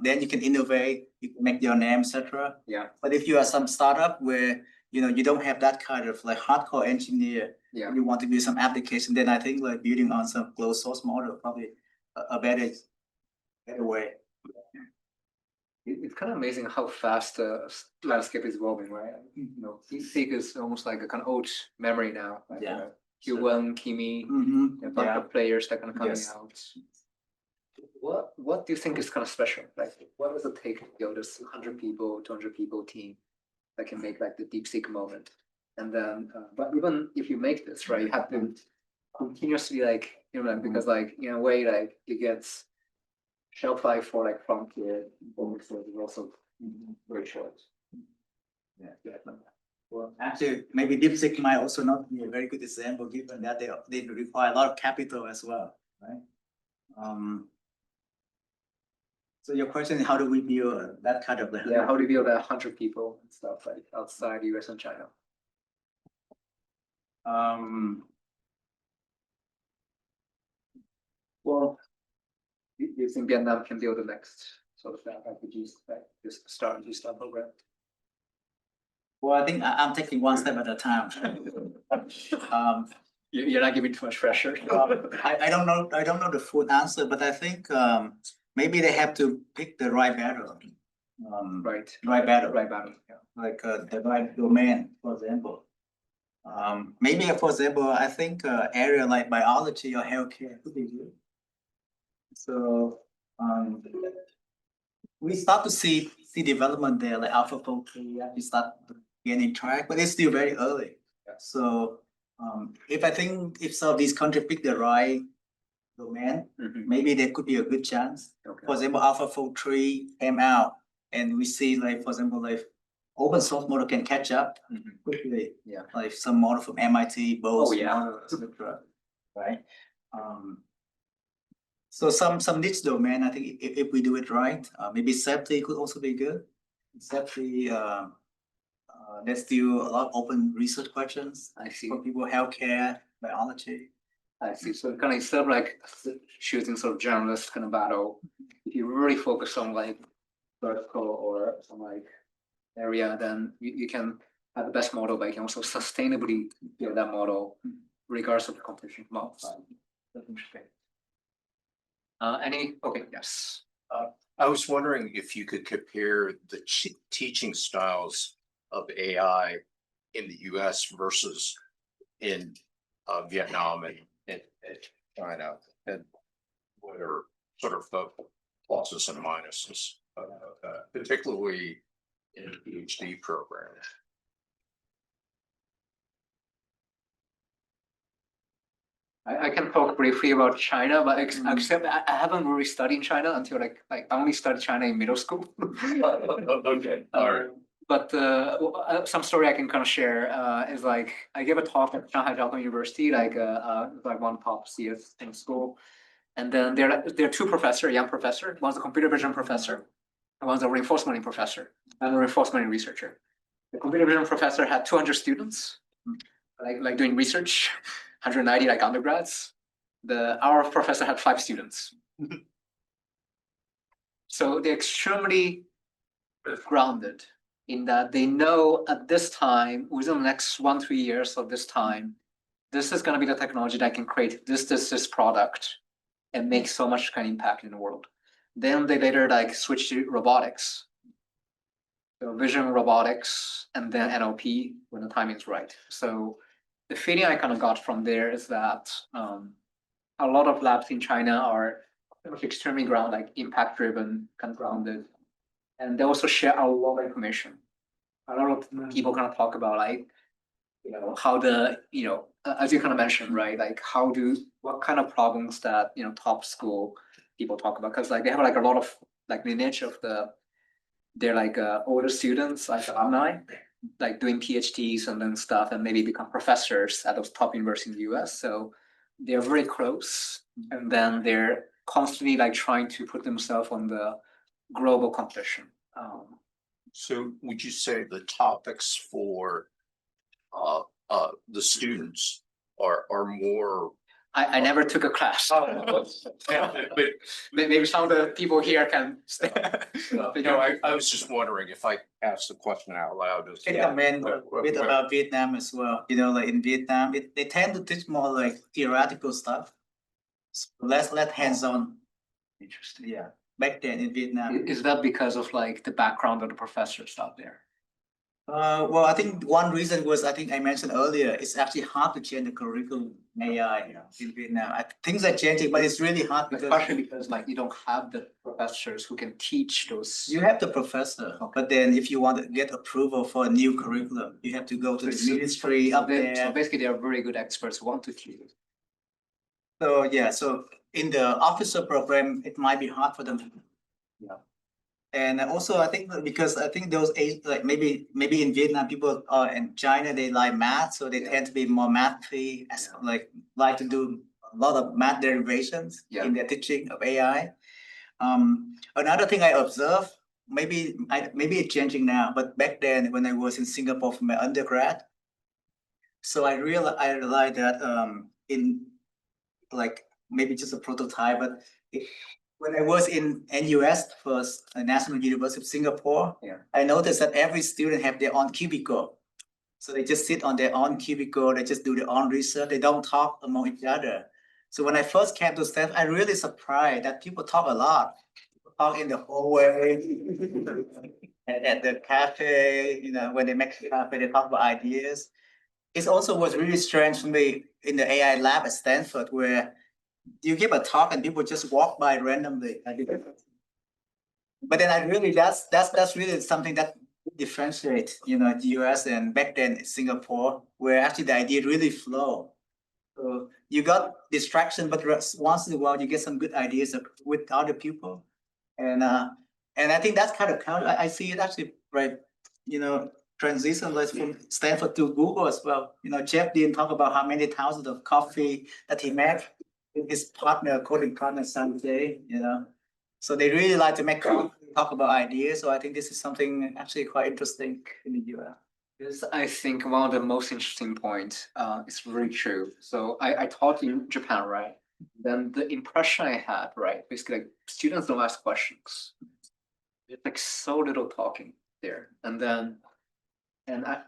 then you can innovate, you can make your name, etc. Yeah. But if you are some startup where you don't have that kind of like hardcore engineer, you want to build some application, then I think like building on some closed source model probably a better way. It's kind of amazing how fast the landscape is evolving, right? DeepSeek is almost like a kind of old memory now. Like, Yeah. Q1, Kimi, a bunch of players that are coming out. What do you think is kind of special? Like, what does it take to build this 100 people, 200 people team that can make like the DeepSeek moment? And then, but even if you make this, right, you have to continuously like, because like in a way, like it gets shelf life for like frontier books is also very short. Yeah. Well, actually, maybe DeepSeek might also not be a very good example, given that they require a lot of capital as well, right? So your question is, how do we build that kind of? How do you build 100 people and stuff like outside US and China? Well, you think Vietnam can build the next sort of refugees, like just start program? Well, I think I'm taking one step at a time. You're not giving too much pressure. I don't know the full answer, but I think maybe they have to pick the right battle. Right, Right battle, right, battle, yeah. like the right domain, for example. Maybe for example, I think area like biology or healthcare could be good. So we start to see development there, like AlphaFold 3, we start gaining track, but it's still very early. So if some of these countries pick the right domain, maybe there could be a good chance. Okay. For example, AlphaFold 3 came out, and we see like, for example, like open source model can catch up quickly. Yeah. Like some model from MIT, both. Oh, yeah. Models, etc. Right. So some niche domain, I think if we do it right, maybe safety could also be good. Safety, there's still a lot of open research questions. I see. For people, healthcare, biology. I see. So kind of instead of like choosing sort of generalist kind of battle, if you really focus on like vertical or some like area, then you can have the best model, but you can also sustainably build that model regardless of the competition from outside. That's interesting. Okay, yes. I was wondering if you could compare the teaching styles of AI in the US versus in Vietnam and China, and what are sort of the pluses and minuses, particularly in a PhD program. I can talk briefly about China, but except I haven't really studied China until like I only studied China in middle school. Okay, all right. But some story I can kind of share is like I gave a talk at Shanghai Jiaotong University, like one top CS in school, and then there are two professors, young professor. One's a computer vision professor, and one's a reinforcement learning professor, and a reinforcement learning researcher. The computer vision professor had 200 students, like doing research. 190 like undergrads. Our professor had 5 students. So they're extremely grounded in that they know at this time, within the next 1-2 years of this time, this is going to be the technology that can create this product and make so much kind of impact in the world. Then they later like switch to robotics. So vision robotics and then NLP when the timing is right. So the feeling I kind of got from there is that a lot of labs in China are extremely impact driven, kind of grounded, and they also share a lot of information. A lot of people kind of talk about like, how as you kind of mentioned, right? Like what kind of problems that top school people talk about, because like they have like a lot of like lineage of they're older students, like alumni, like doing PhDs and then stuff, and maybe become professors at those top universities in the US. So they're very close, and then they're constantly like trying to put themselves on the global competition. So would you say the topics for the students are more? I never took a class. But maybe some of the people here can. I was just wondering if I asked the question out loud. I can comment a bit about Vietnam as well. Like in Vietnam, they tend to teach more like theoretical stuff, so less hands-on. Interesting. Yeah, back then in Vietnam. Is that because of like the background of the professors out there? Well, I think one reason was, I think I mentioned earlier, it's actually hard to change the curriculum AI in Vietnam. Things are changing, but it's really hard Especially because like you don't have the professors who can teach those. you have the professor, but then if you want to get approval for a new curriculum, you have to go to the ministry up there. So basically, they are very good experts who want to teach it. So yeah, so in the officer program, it might be hard for them. Yeah. And also, I think because I think those like maybe in Vietnam, people in China, they like math, so they tend to be more mathy, like to do a lot of math derivations in their teaching of AI. Another thing I observed, maybe it's changing now, but back then when I was in Singapore for my undergrad, so I realized that in like maybe just a prototype, but when I was in NUS, first National University of Singapore, I noticed that every student have their own cubicle. So they just sit on their own cubicle, they just do their own research, they don't talk among each other. So when I first came to Stanford, I really surprised that people talk a lot. People talk in the hallway, at the cafe, when they make cafe, they talk about ideas. It also was really strange for me in the AI lab at Stanford, where you give a talk and people just walk by randomly. But then I really, that's really something that differentiates, the US and back then Singapore, where actually the idea really flow. So you got distraction, but once in a while you get some good ideas with other people. And I think that's kind of I see it actually, right, transition like from Stanford to Google as well. Jeff didn't talk about how many thousands of coffee that he made with his partner, coding partner someday, So they really like to talk about ideas. So I think this is something actually quite interesting in the US. This, I think, one of the most interesting points. It's really true. So I taught in Japan, right? Then the impression I had, right, basically like students don't ask questions. It's like so little talking there. And then,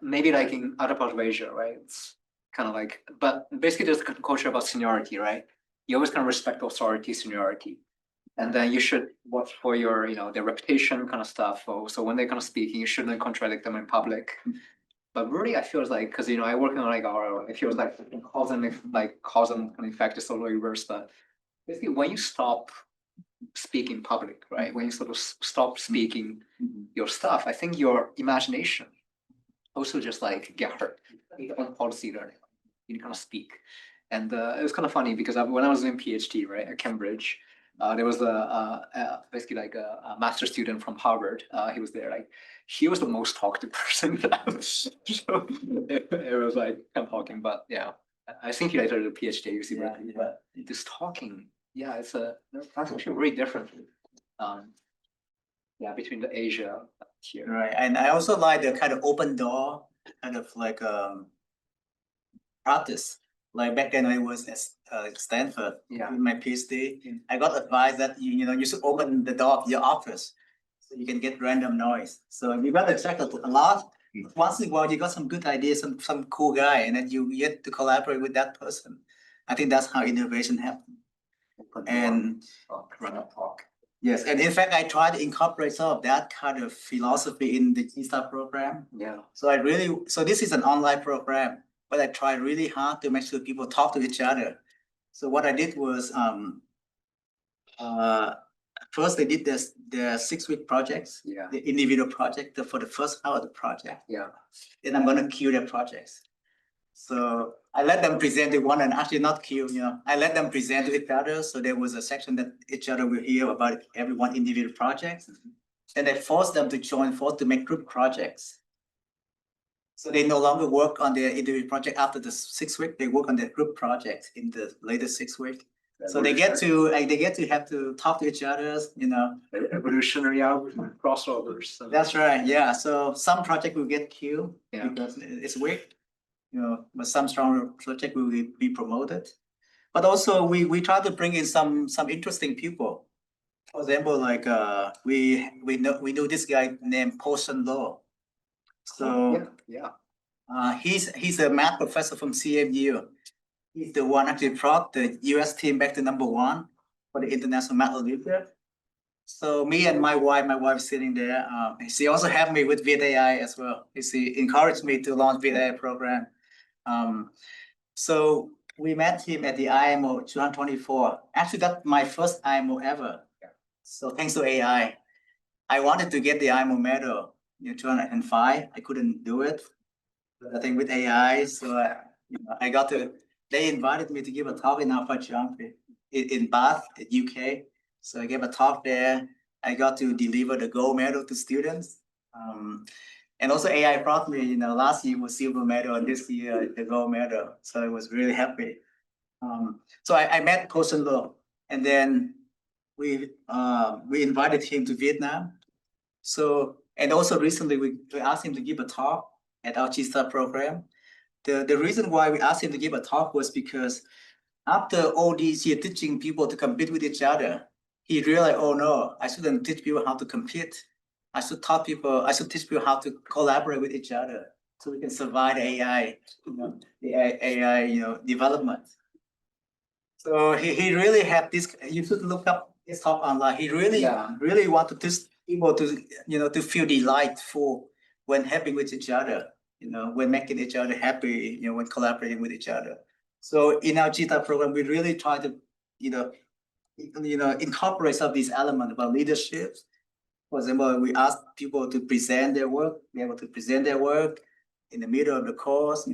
maybe like in other parts of Asia, right? It's kind of like, but basically there's a culture about seniority, right? You always kind of respect authority, seniority. And then you should watch for your, their reputation kind of stuff. So when they're kind of speaking, you shouldn't contradict them in public. But really, I feel like, because I work on like I feel like cause and effect is totally reverse. But basically, when you stop speaking public, right? When you sort of stop speaking your stuff, I think your imagination also just like get hurt. On policy learning, you kind of speak, and it was kind of funny because when I was doing PhD, right, at Cambridge. There was basically like a master student from Harvard. He was there, like he was the most talkative person. So it was like I'm talking, but yeah, I think he later did a PhD. You see, but this talking, yeah, it's that's actually very different. Yeah, between the Asia here. Right, and I also like the kind of open door, kind of like practice. Like back then I was at Stanford in my PhD, I got advice that you should open the door of your office so you can get random noise. So you got to check a lot. Once in a while you got some good ideas, some cool guy, and then you get to collaborate with that person. I think that's how innovation happens. And talk. Yes, and in fact I try to incorporate some of that kind of philosophy in the G-Star program. Yeah. So this is an online program, but I tried really hard to make sure people talk to each other. So what I did was, first they did their 6-week projects, the individual project for the first hour of the project. Yeah. Then I'm gonna queue their projects. So I let them present the one and actually not queue, I let them present to each other. So there was a section that each other will hear about everyone individual projects. And I forced them to forced to make group projects. So they no longer work on their individual project after the 6 week. They work on their group project in the later 6 week. So they get to have to talk to each other. Evolutionary crossovers. So. That's right. Yeah. So some project will get queued because it's weak. But some stronger project will be promoted. But also we try to bring in some interesting people. For example, like we know this guy named Potion Law. So he's a math professor from CMU. He's the one actually brought the US team back to #1 for the International Math Olympiad. So me and my wife sitting there. She also helped me with VietAI as well. She encouraged me to launch VietAI program. So we met him at the IMO 2024. Actually, that's my first IMO ever. So thanks to AI, I wanted to get the IMO medal in 2005. I couldn't do it. But I think with AI, so I got to. They invited me to give a talk in Alpha Geometry in Bath, UK. So I gave a talk there. I got to deliver the gold medal to students. And also AI brought me, last year was silver medal and this year the gold medal. So I was really happy. So I met Potion Law, and then we invited him to Vietnam. So, and also recently we asked him to give a talk at our G-Star program. The reason why we asked him to give a talk was because after all these years teaching people to compete with each other, he realized, oh no, I shouldn't teach people how to compete. I should teach people how to collaborate with each other. so we can survive AI, the AI, development. So he really had this, you should look up his talk online. He really, Yeah. really wanted to people to, to feel delightful when helping with each other, when making each other happy, when collaborating with each other. So in our GTAR program, we really try to, incorporate some of these elements about leadership. For example, we ask people to present their work, be able to present their work in the middle of the course,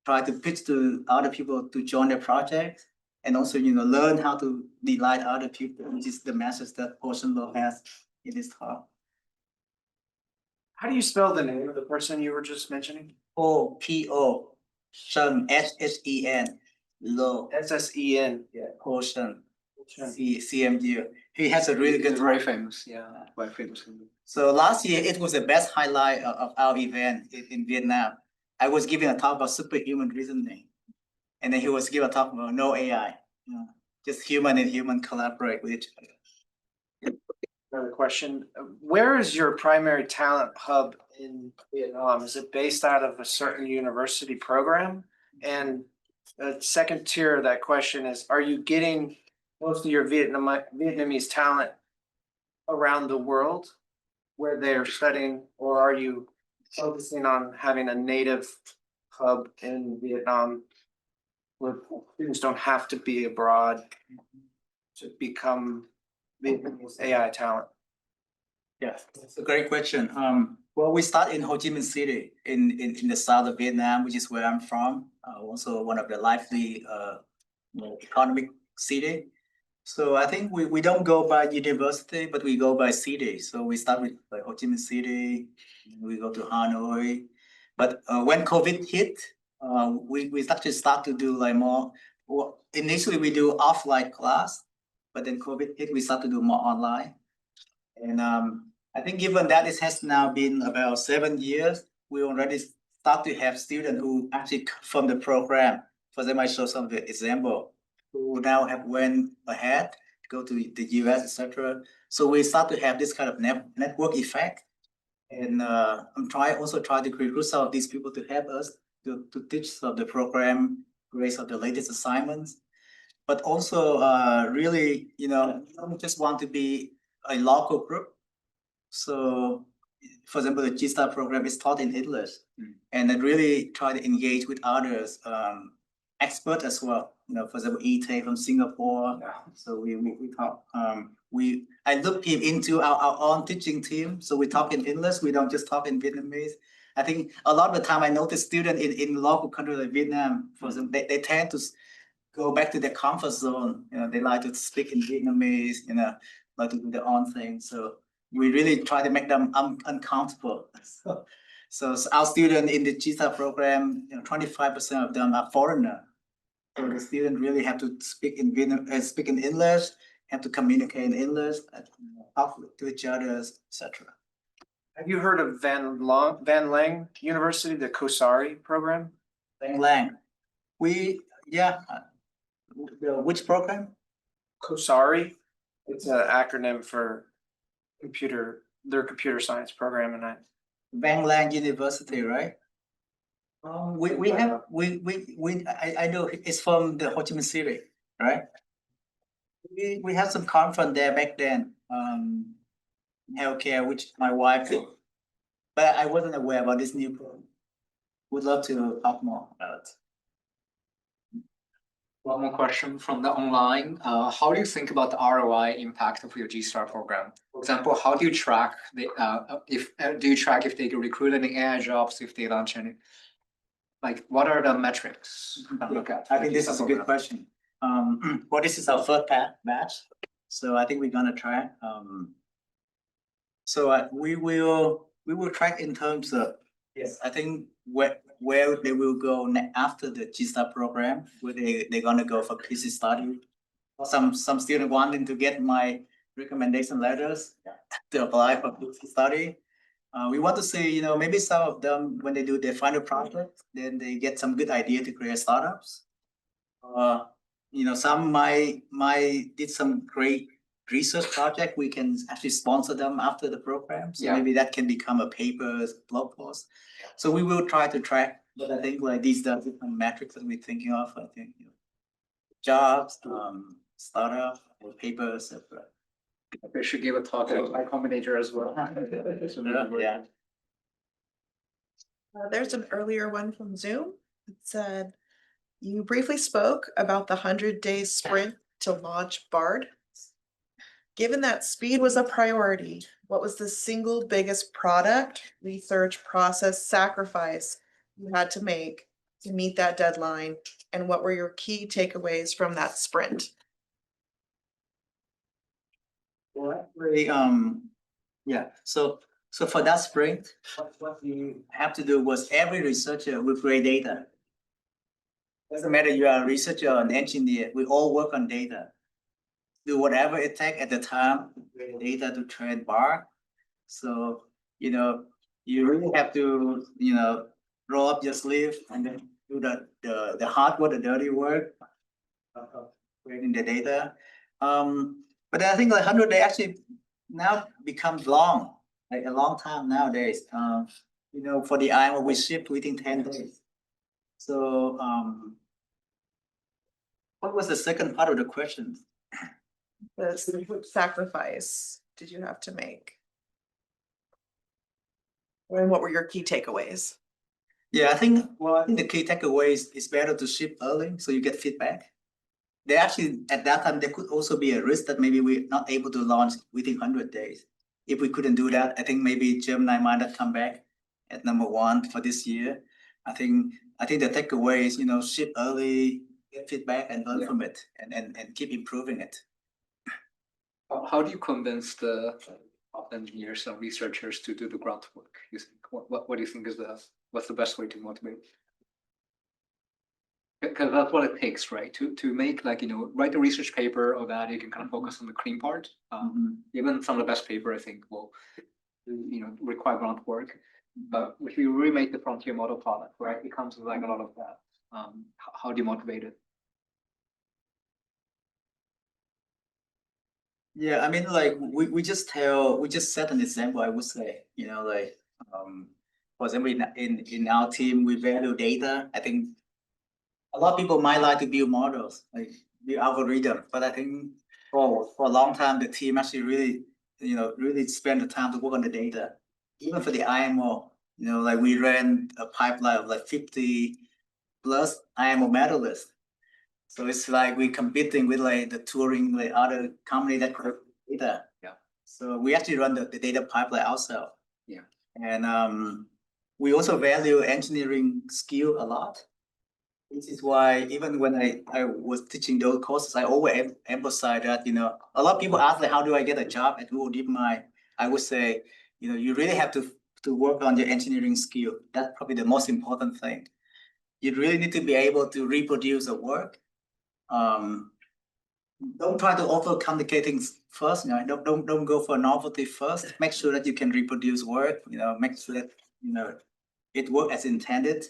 try to pitch to other people to join the project, and also, learn how to delight other people, which is the message that Ocean Law has in this talk. How do you spell the name of the person you were just mentioning? OPO, Shen, SHEN, Law, SSEN. Ocean, CMU. He has a really It's good. very famous, yeah, quite famous. So last year, it was the best highlight of our event in Vietnam. I was giving a talk about superhuman reasoning. And then he was giving a talk about no AI, just human and human collaborate with each other. Another question. Where is your primary talent hub in Vietnam? Is it based out of a certain university program? And the second tier of that question is, are you getting most of your Vietnamese talent around the world where they're studying, or are you focusing on having a native hub in Vietnam where students don't have to be abroad to become Vietnamese AI talent? Yeah, that's a great question. Well, we start in Ho Chi Minh City in the south of Vietnam, which is where I'm from. Also one of the lively economic city. So I think we don't go by university, but we go by city. So we start with Ho Chi Minh City, we go to Hanoi. But when COVID hit, we actually start to do like more. Well, initially we do offline class, but then COVID hit, we start to do more online. And I think given that it has now been about 7 years, we already start to have students who actually from the program. For them, I show some of the example who now have went ahead, go to the US, etc. So we start to have this kind of network effect. And I'm also trying to recruit some of these people to help us to teach some of the program, grades of the latest assignments. But also really, we don't just want to be a local group. So for example, the G-Star program is taught in English, and I really try to engage with others, experts as well. For example, Ite from Singapore. Yeah. So we talk. I look him into our own teaching team. So we talk in English. We don't just talk in Vietnamese. I think a lot of the time I notice students in local countries like Vietnam, for example, they tend to go back to their comfort zone. They like to speak in Vietnamese. Like to do their own thing. So we really try to make them uncomfortable. So our students in the GSA program, 25% of them are foreigner. So the students really have to speak in speak in English, have to communicate in English, talk to each other, etc. Have you heard of Van Lang University, the Kosari program? Thang Lang. Which program? Kosari. It's an acronym for their computer science program, and Van Lang University, right? I know it's from the Ho Chi Minh City, right? We have some conference there back then, healthcare, which my wife did, but I wasn't aware about this new program. Would love to talk more about it. One more question from the online. How do you think about the ROI impact of your G-Star program? For example, how do you track if they recruit any AI jobs, if they launch any? Like, what are the metrics to look at? I think this is a good question. Well, this is our first batch, so I think we're gonna try. So we will track in terms of, yes, I think where they will go after the G-Star program, where they're gonna go for PhD study. Some student wanting to get my recommendation letters to apply for PhD study. We want to see, maybe some of them, when they do their final project, then they get some good idea to create startups. Some might did some great research project, we can actually sponsor them after the program. So Yeah. maybe that can become a paper, blog post. So we will try to track, but I think like these are different metrics that we're thinking of, I think, you know, jobs, startup, or papers, etc. We should give a talk at Y Combinator as well. Yeah. There's an earlier one from Zoom. It said, you briefly spoke about the 100-day sprint to launch BARD. Given that speed was a priority, what was the single biggest product, research, process, sacrifice you had to make to meet that deadline? And what were your key takeaways from that sprint? Well, actually, yeah, so for that sprint, what we have to do was every researcher will create data. Doesn't matter you are a researcher or an engineer, we all work on data. Do whatever it takes at the time to create data to train BARD. So, you know, you really have to, you know, roll up your sleeve and then do the hard work, the dirty work of creating the data. But I think like 100 day actually now becomes long, like a long time nowadays. You know, for the IMO we ship within 10 days. So what was the second part of the question? The sacrifice did you have to make? And what were your key takeaways? Yeah, I think the key takeaway is it's better to ship early so you get feedback. They actually, at that time, there could also be a risk that maybe we're not able to launch within 100 days. If we couldn't do that, I think maybe Gemini might have come back at #1 for this year. I think the takeaway is, you know, ship early, get feedback and learn from it and keep improving it. How do you convince the top engineers and researchers to do the grunt work? You think, what do you think is what's the best way to motivate? Because that's what it takes, right? To make, like, you know, write a research paper or that you can kind of focus on the clean part. Even some of the best paper, I think, will, you know, require grunt work. But if you remake the frontier model product, right, it comes with like a lot of that. How do you motivate it? Yeah, I mean, like we just set an example, I would say, you know, like for example, in our team, we value data. I think a lot of people might like to build models, like build algorithm, but I think for a long time, the team actually really, you know, really spend the time to work on the data. Even for the IMO, you know, like we ran a pipeline of like 50 plus IMO medalists. So it's like we're competing with like the touring, like other company that collect data. Yeah. So we actually run the data pipeline ourselves. Yeah. And we also value engineering skill a lot. This is why even when I was teaching those courses, I always emphasize that, you know, a lot of people ask like, how do I get a job at Google DeepMind? I would say, you know, you really have to work on your engineering skill. That's probably the most important thing. You really need to be able to reproduce the work. Don't try to overcomplicate things first. You know, don't go for novelty first. Make sure that you can reproduce work. You know, make sure that, you know, it works as intended,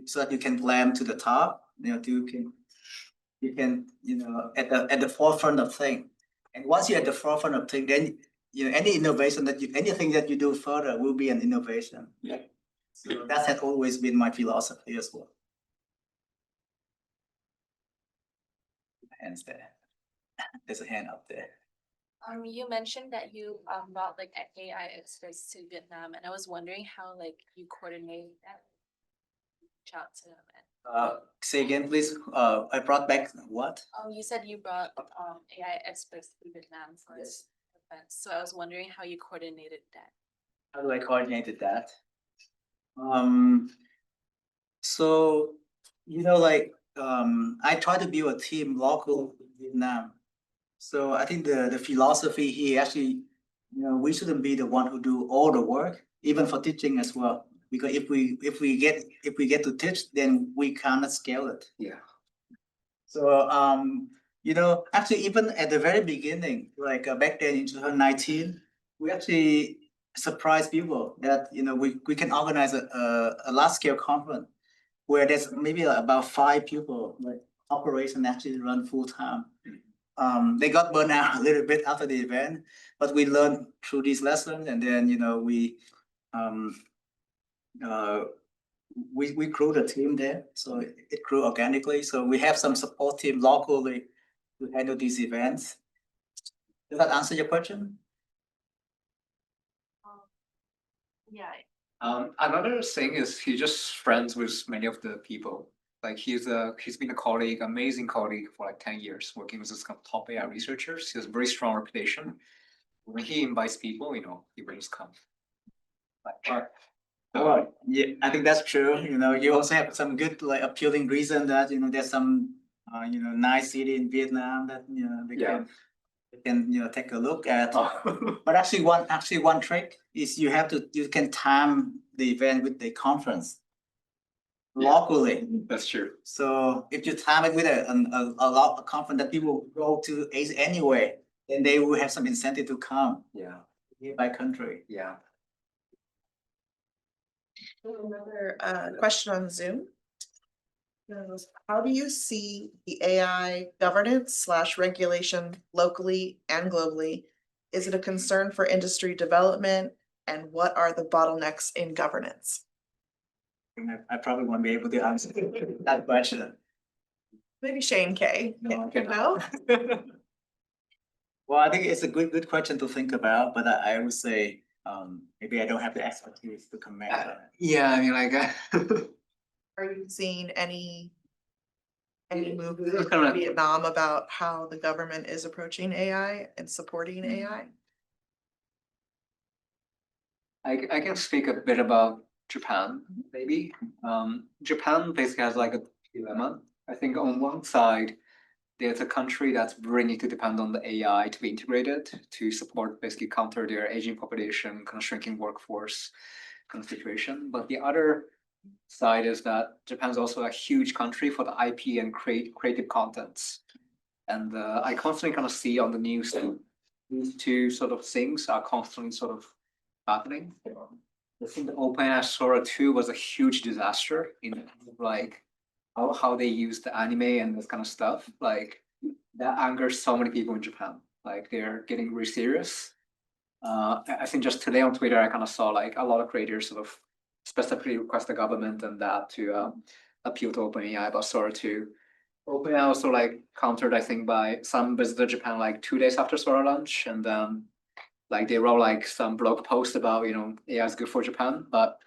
so that you can climb to the top. You know, you can you know at the forefront of things. And once you're at the forefront of things, then, you know, any innovation anything that you do further will be an innovation. Yeah. So that has always been my philosophy as well. Hands there. There's a hand up there. You mentioned that you brought like AI experts to Vietnam, and I was wondering how like you coordinate that, reach out to them. And, Say again, please. I brought back what? you said you brought AI experts to Vietnam for this event, so I was wondering how you coordinated that. How do I coordinate that? So, you know, like I try to build a team local in Vietnam. So I think the philosophy here actually, you know, we shouldn't be the one who do all the work, even for teaching as well. Because if we get to teach, then we cannot scale it. Yeah. So you know, actually, even at the very beginning, like back then in 2019, we actually surprised people that, you know, we can organize a large scale conference where there's maybe about 5 people, like operation actually run full time. they got burned out a little bit after the event, but we learned through these lessons, and then, you know, we grew the team there, so it grew organically. So we have some support team locally to handle these events. Does that answer your question? Yeah, Another thing is he's just friends with many of the people. Like he's been a colleague, amazing colleague for like 10 years, working with this kind of top AI researchers. He has a very strong reputation. When he invites people, you know, people just come. Like, Well, yeah, I think that's true. You know, you also have some good, like, appealing reason that, you know, there's some, you know, nice city in Vietnam that, you know, they can, you know, take a look at. But actually one trick is you can time the event with the conference locally. that's true. So if you time it with a conference that people go to anyway, then they will have some incentive to come Yeah, by country. yeah. Another question on Zoom. How do you see the AI governance / regulation locally and globally? Is it a concern for industry development? And what are the bottlenecks in governance? I probably won't be able to answer that question. Maybe Shane K. No, I can cannot. know. Well, I think it's a good question to think about, but I would say, maybe I don't have the expertise to comment on it. Yeah, I mean, like, Are you seeing any movement It's in kinda- Vietnam about how the government is approaching AI and supporting AI? I can speak a bit about Japan, maybe. Japan basically has like a dilemma. I think on one side, there's a country that's really need to depend on the AI to be integrated to support basically counter their aging population, kind of shrinking workforce kind of situation. But the other side is that Japan's also a huge country for the IP and creative contents. And I constantly kind of see on the news that these two sort of things are constantly sort of happening. I think the OpenAI Sora 2 was a huge disaster in like how they use the anime and this kind of stuff. Like that angers so many people in Japan. Like they're getting really serious. I think just today on Twitter, I kind of saw like a lot of creators sort of specifically request the government and that to appeal to OpenAI about Sora 2. OpenAI also like countered, I think, by some visited Japan like 2 days after Sora launch, and like they wrote like some blog post about, you know, AI is good for Japan, but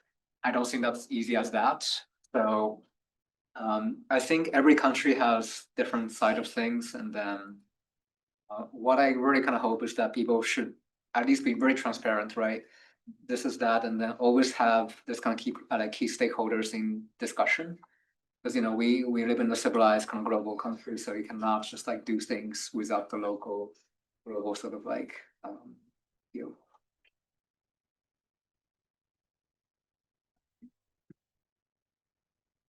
I don't think that's easy as that. So I think every country has different side of things, and then what I really kind of hope is that people should at least be very transparent, right? This is that, and then always have this kind of key stakeholders in discussion, because you know we live in a civilized kind of global country, so you cannot just like do things without the local global sort of like you.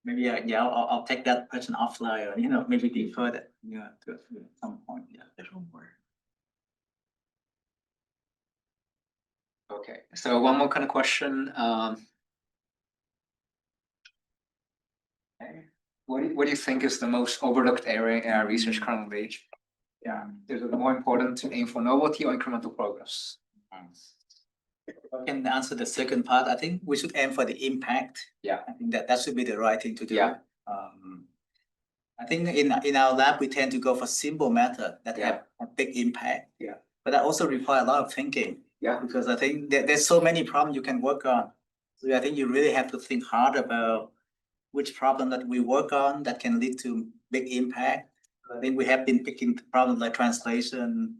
Maybe yeah, I'll take that question offline, or, you know, maybe defer that, yeah, to some point, yeah. There's one more. Okay, so one more kind of question. Okay. What do you think is the most overlooked area in our research currently? Yeah, is it more important to aim for novelty or incremental progress? I can answer the second part. I think we should aim for the impact. Yeah. I think that should be the right thing to do. Yeah. I think in our lab, we tend to go for simple method that have a big impact. Yeah. But that also require a lot of thinking. Yeah. Because I think there's so many problems you can work on. So I think you really have to think hard about which problem that we work on that can lead to big impact. I think we have been picking problems like translation,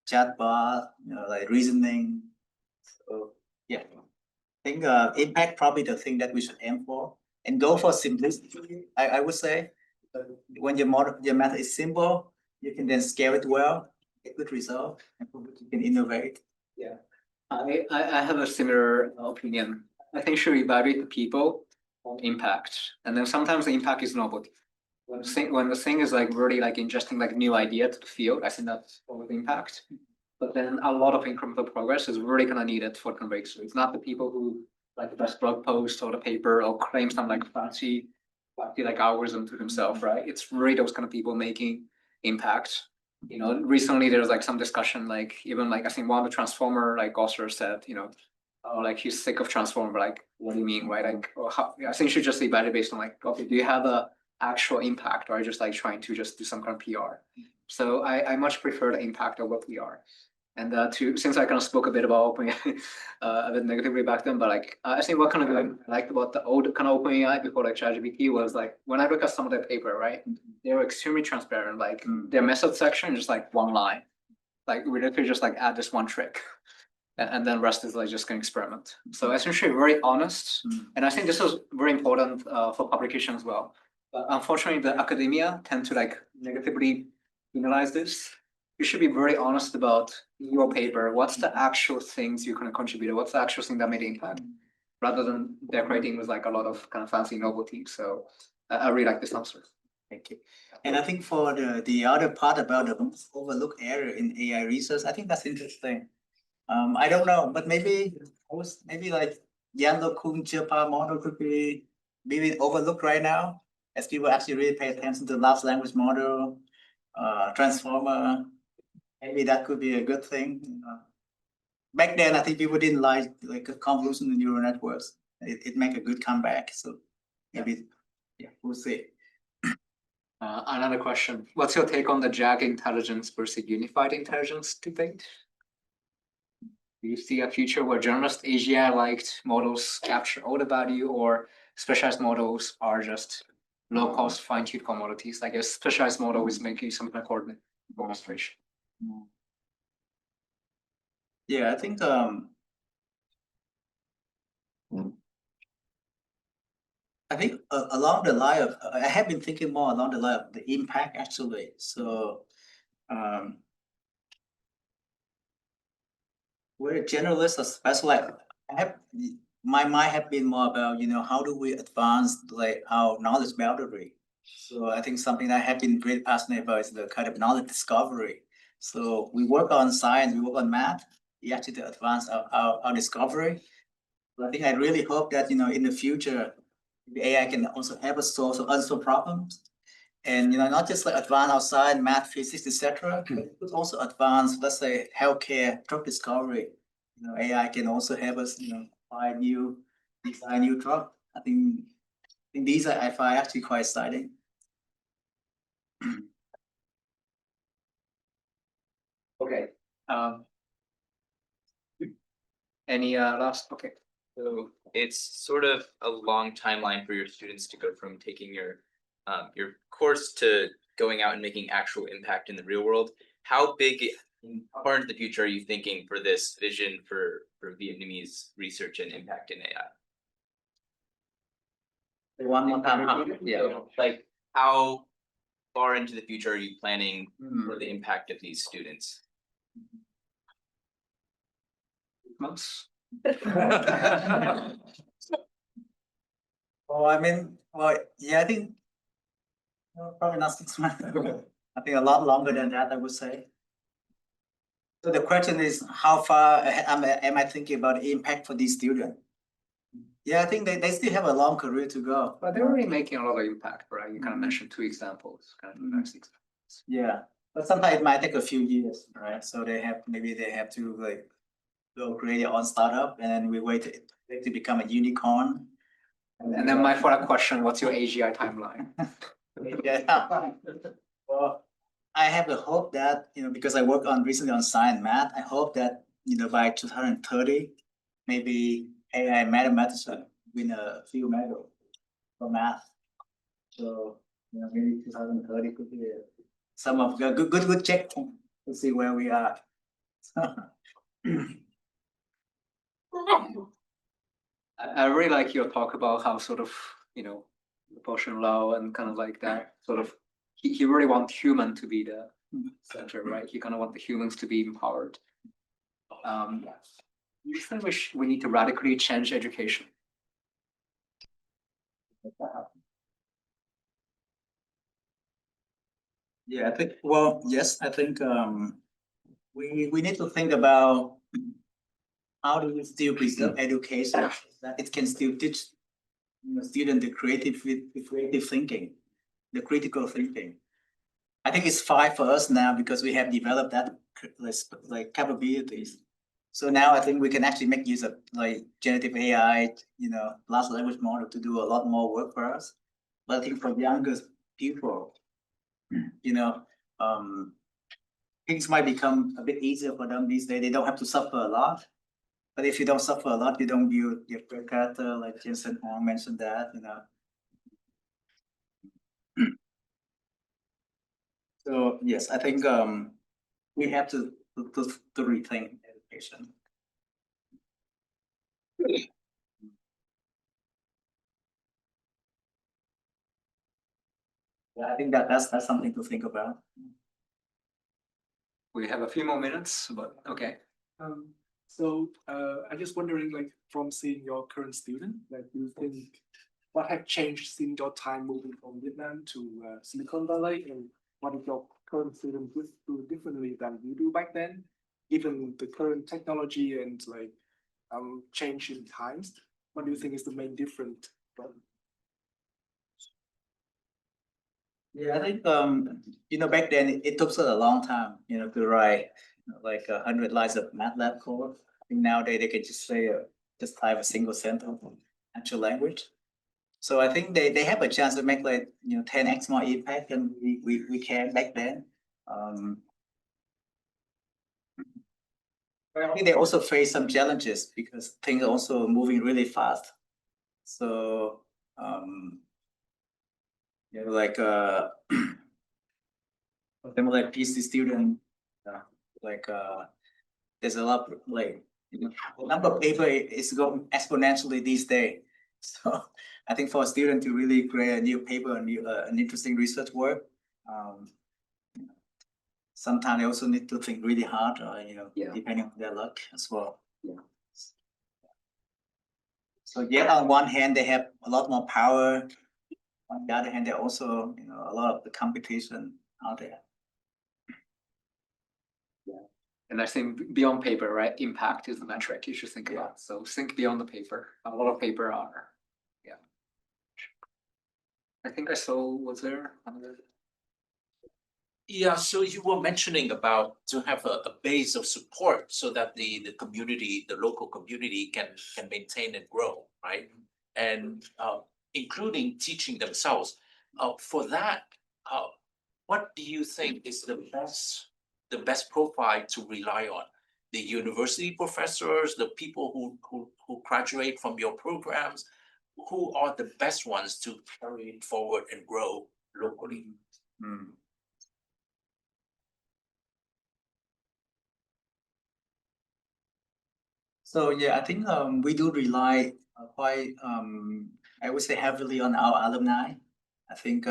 chatbot, you know, like reasoning. So yeah, I think impact probably the thing that we should aim for, and go for simplicity. I would say when your method is simple, you can then scale it well, get good result, and you can innovate. Yeah, I have a similar opinion. I think should evaluate the people on impact, and then sometimes the impact is novelty. When the thing is like really like ingesting like new idea to the field, I think that's always impact. But then a lot of incremental progress is really kind of needed for the breakthrough. It's not the people who like the best blog post or the paper or claim some like fancy like algorithm to himself, right? It's really those kind of people making impact. you know, recently there was like some discussion, like even like I think one of the transformer like authors said, you know, oh, like he's sick of transformer, but like, what do you mean, right? Like, or how, I think you should just evaluate based on like, okay, do you have a actual impact, or are you just like trying to just do some kind of PR? So I much prefer the impact of what we are. And since I kind of spoke a bit about OpenAI a bit negatively back then, but like I think what kind of I liked about the old kind of OpenAI before like ChatGPT was like when I look at some of their paper, right, they were extremely transparent. Like their method section is just like one line, like we literally just like add this one trick, and then rest is like just an experiment. So essentially very honest, and I think this is very important for publication as well. But unfortunately, the academia tend to like negatively penalize this. You should be very honest about your paper. What's the actual things you can contribute? What's the actual thing that made impact, rather than decorating with like a lot of kind of fancy novelty. So I really like this answer. Thank you. And I think for the other part about the overlooked area in AI research, I think that's interesting. I don't know, but maybe like Yellow Kung Chilpa model could be maybe overlooked right now, as people actually really pay attention to large language model, transformer. Maybe that could be a good thing. Back then, I think people didn't like convolutional neural networks. It make a good comeback. So maybe, yeah, we'll see. Another question. What's your take on the JAG intelligence versus unified intelligence debate? Do you see a future where generalist AGI-liked models capture all the value, or specialized models are just low-cost fine-tuned commodities? I guess specialized model is making some kind of coordinate demonstration. Yeah, I think along the line of I have been thinking more along the line of the impact actually. So we're a generalist or specialized. My mind have been more about, you know, how do we advance like our knowledge boundary. So I think something that I have been really passionate about is the kind of knowledge discovery. So we work on science, we work on math, we actually to advance our discovery. But I think I really hope that, you know, in the future, the AI can also help us solve some unsolved problems. And, you know, not just like advance outside math, physics, etc., but also advance, let's say, healthcare, drug discovery. You know, AI can also help us, you know, design new drug. I think these are I find actually quite exciting. Okay. Any last? Okay. So it's sort of a long timeline for your students to go from taking your course to going out and making actual impact in the real world. How far into the future are you thinking for this vision for Vietnamese research and impact in AI? One more time. Yeah, like how far into the future are you planning for the impact of these students? Months. Oh, I mean, well, yeah, I think probably not 6 months. I think a lot longer than that, I would say. So the question is, how far ahead am I thinking about the impact for these students? Yeah, I think they still have a long career to go. But they're already making a lot of impact, right? You kind of mentioned 2 examples, kind of nice examples. Yeah, but sometimes it might take a few years, right? So maybe they have to like go create their own startup, and then we wait to become a unicorn. And then my follow-up question: what's your AGI timeline? Yeah. Well, I have the hope that, you know, because I work recently on science and math, I hope that, you know, by 2030, maybe AI mathematics will win a few medals for math. So, you know, maybe 2030 could be some of the good check to see where we are. I really like your talk about how sort of, you know, the Potion Law and kind of like that sort of, he really wants human to be the center, right? He kind of want the humans to be empowered. You think we need to radically change education? Yeah, I think, well, yes, I think we need to think about how do we still preserve education that it can still teach, you know, students the creative thinking, the critical thinking. I think it's 5 for us now because we have developed that like capabilities. So now I think we can actually make use of like generative AI, large language model to do a lot more work for us. But I think for younger people, things might become a bit easier for them these days. They don't have to suffer a lot. But if you don't suffer a lot, you don't build your character, like Jensen Thang mentioned that, So yes, I think we have to rethink education. Yeah, I think that's something to think about. We have a few more minutes, but okay. I'm just wondering, like, from seeing your current student, like, do you think what have changed since your time moving from Vietnam to Silicon Valley, and what did your current student do differently than you do back then, given the current technology and like change in times? What do you think is the main difference? Yeah, I think back then it took us a long time, to write like 100 lines of MATLAB code. I think nowadays they can just say just type a single sentence in natural language. So I think they have a chance to make like 10x more impact than we can back then. But I think they also face some challenges because things are also moving really fast. So like for example, like PhD student, there's a lot like the number of paper is going exponentially these days. So I think for a student to really create a new paper, an interesting research work, sometimes they also need to think really hard, depending on their luck as well. Yeah. So yet on one hand, they have a lot more power. On the other hand, there also, a lot of the competition out there. And I think beyond paper, right? Impact is the metric you should think about. So think beyond the paper. A lot of paper are, yeah. I think I saw, was there another? Yeah, so you were mentioning about to have a base of support so that the community, the local community can maintain and grow, right? And including teaching themselves. For that, what do you think is the best profile to rely on? The university professors, the people who graduate from your programs, who are the best ones to carry it forward and grow locally? So yeah, I think we do rely quite I would say heavily on our alumni. I think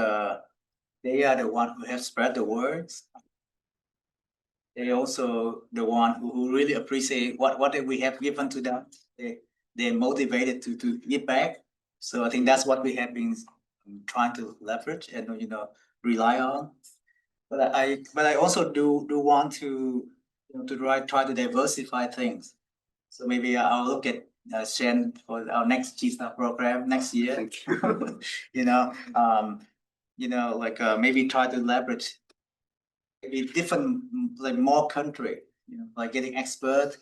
they are the one who have spread the words. They also the one who really appreciate what we have given to them. They're motivated to give back. So I think that's what we have been trying to leverage and rely on. But I also do want to try to diversify things. So maybe I'll look at Shen for our next G-Star program next year. Thank you. Maybe try to leverage maybe different, like more country, like getting expert.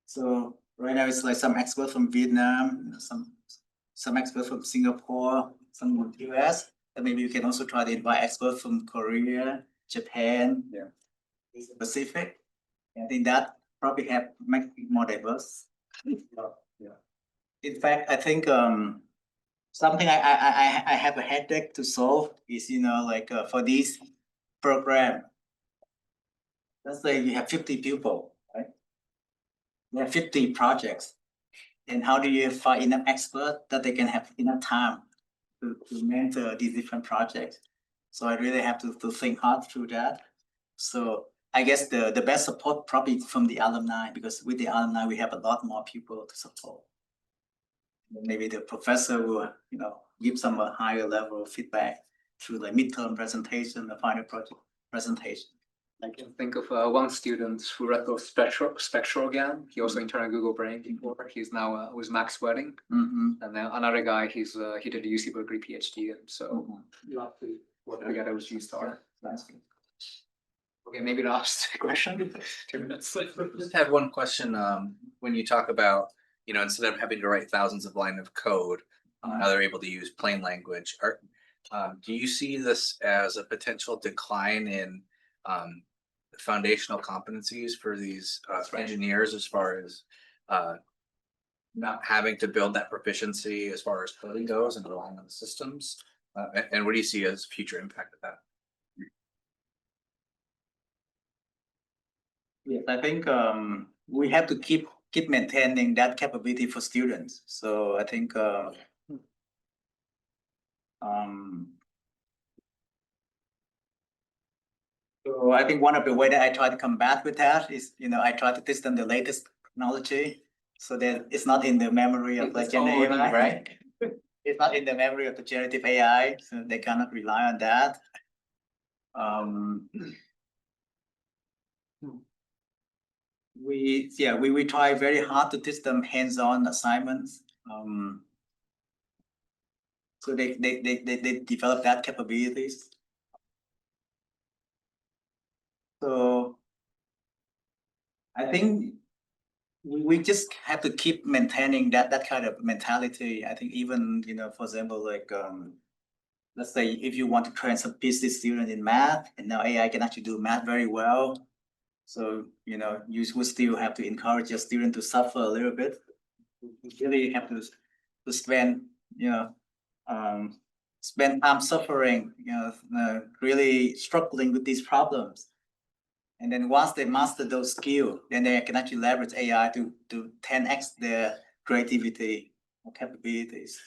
So right now it's like some expert from Vietnam, some experts from Singapore, some from US, and maybe you can also try to invite experts from Korea, Japan, Asia Pacific. I think that probably make it more diverse. In fact, I think something I have a headache to solve is for this program. Let's say you have 50 people, right? You have 50 projects. And how do you find enough experts that they can have enough time to mentor these different projects? So I really have to think hard through that. So I guess the best support probably from the alumni, because with the alumni we have a lot more people to support. Maybe the professor will, give some higher level of feedback through the midterm presentation, the final project presentation. I can think of one student who read those spectral again. He also interned at Google Brain before. He's now with Max Wedding. And then another guy, he did a UC Berkeley PhD. And so Lovely. work together with G-Star. Okay, maybe last question, 2 minutes. Just have one question, when you talk about, instead of having to write thousands of lines of code, now they're able to use plain language, do you see this as a potential decline in, foundational competencies for these, engineers as far as, not having to build that proficiency as far as coding goes and relying on the systems? And what do you see as future impact of that? Yes, I think we have to keep maintaining that capability for students. So I think so I think one of the way that I try to combat with that is, I try to teach them the latest technology so that it's not in the memory of like Gen AI, right? It's not in the memory of the generative AI, so they cannot rely on that. We try very hard to teach them hands-on assignments. So they develop that capabilities. So I think we just have to keep maintaining that kind of mentality. I think even, for example, like let's say if you want to train some PhD student in math, and now AI can actually do math very well. So, you will still have to encourage your student to suffer a little bit. You really have to spend, spend time suffering, really struggling with these problems. And then once they master those skills, then they can actually leverage AI to 10x their creativity or capabilities.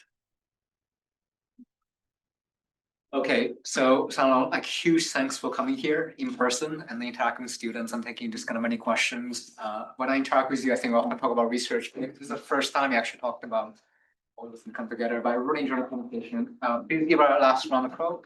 Okay, so Sanlong, like huge thanks for coming here in person and interacting with students and taking just kind of many questions. When I interact with you, I think we'll talk about research. This is the first time we actually talked about all this and come together, but I really enjoyed the conversation. Please give our last round of applause.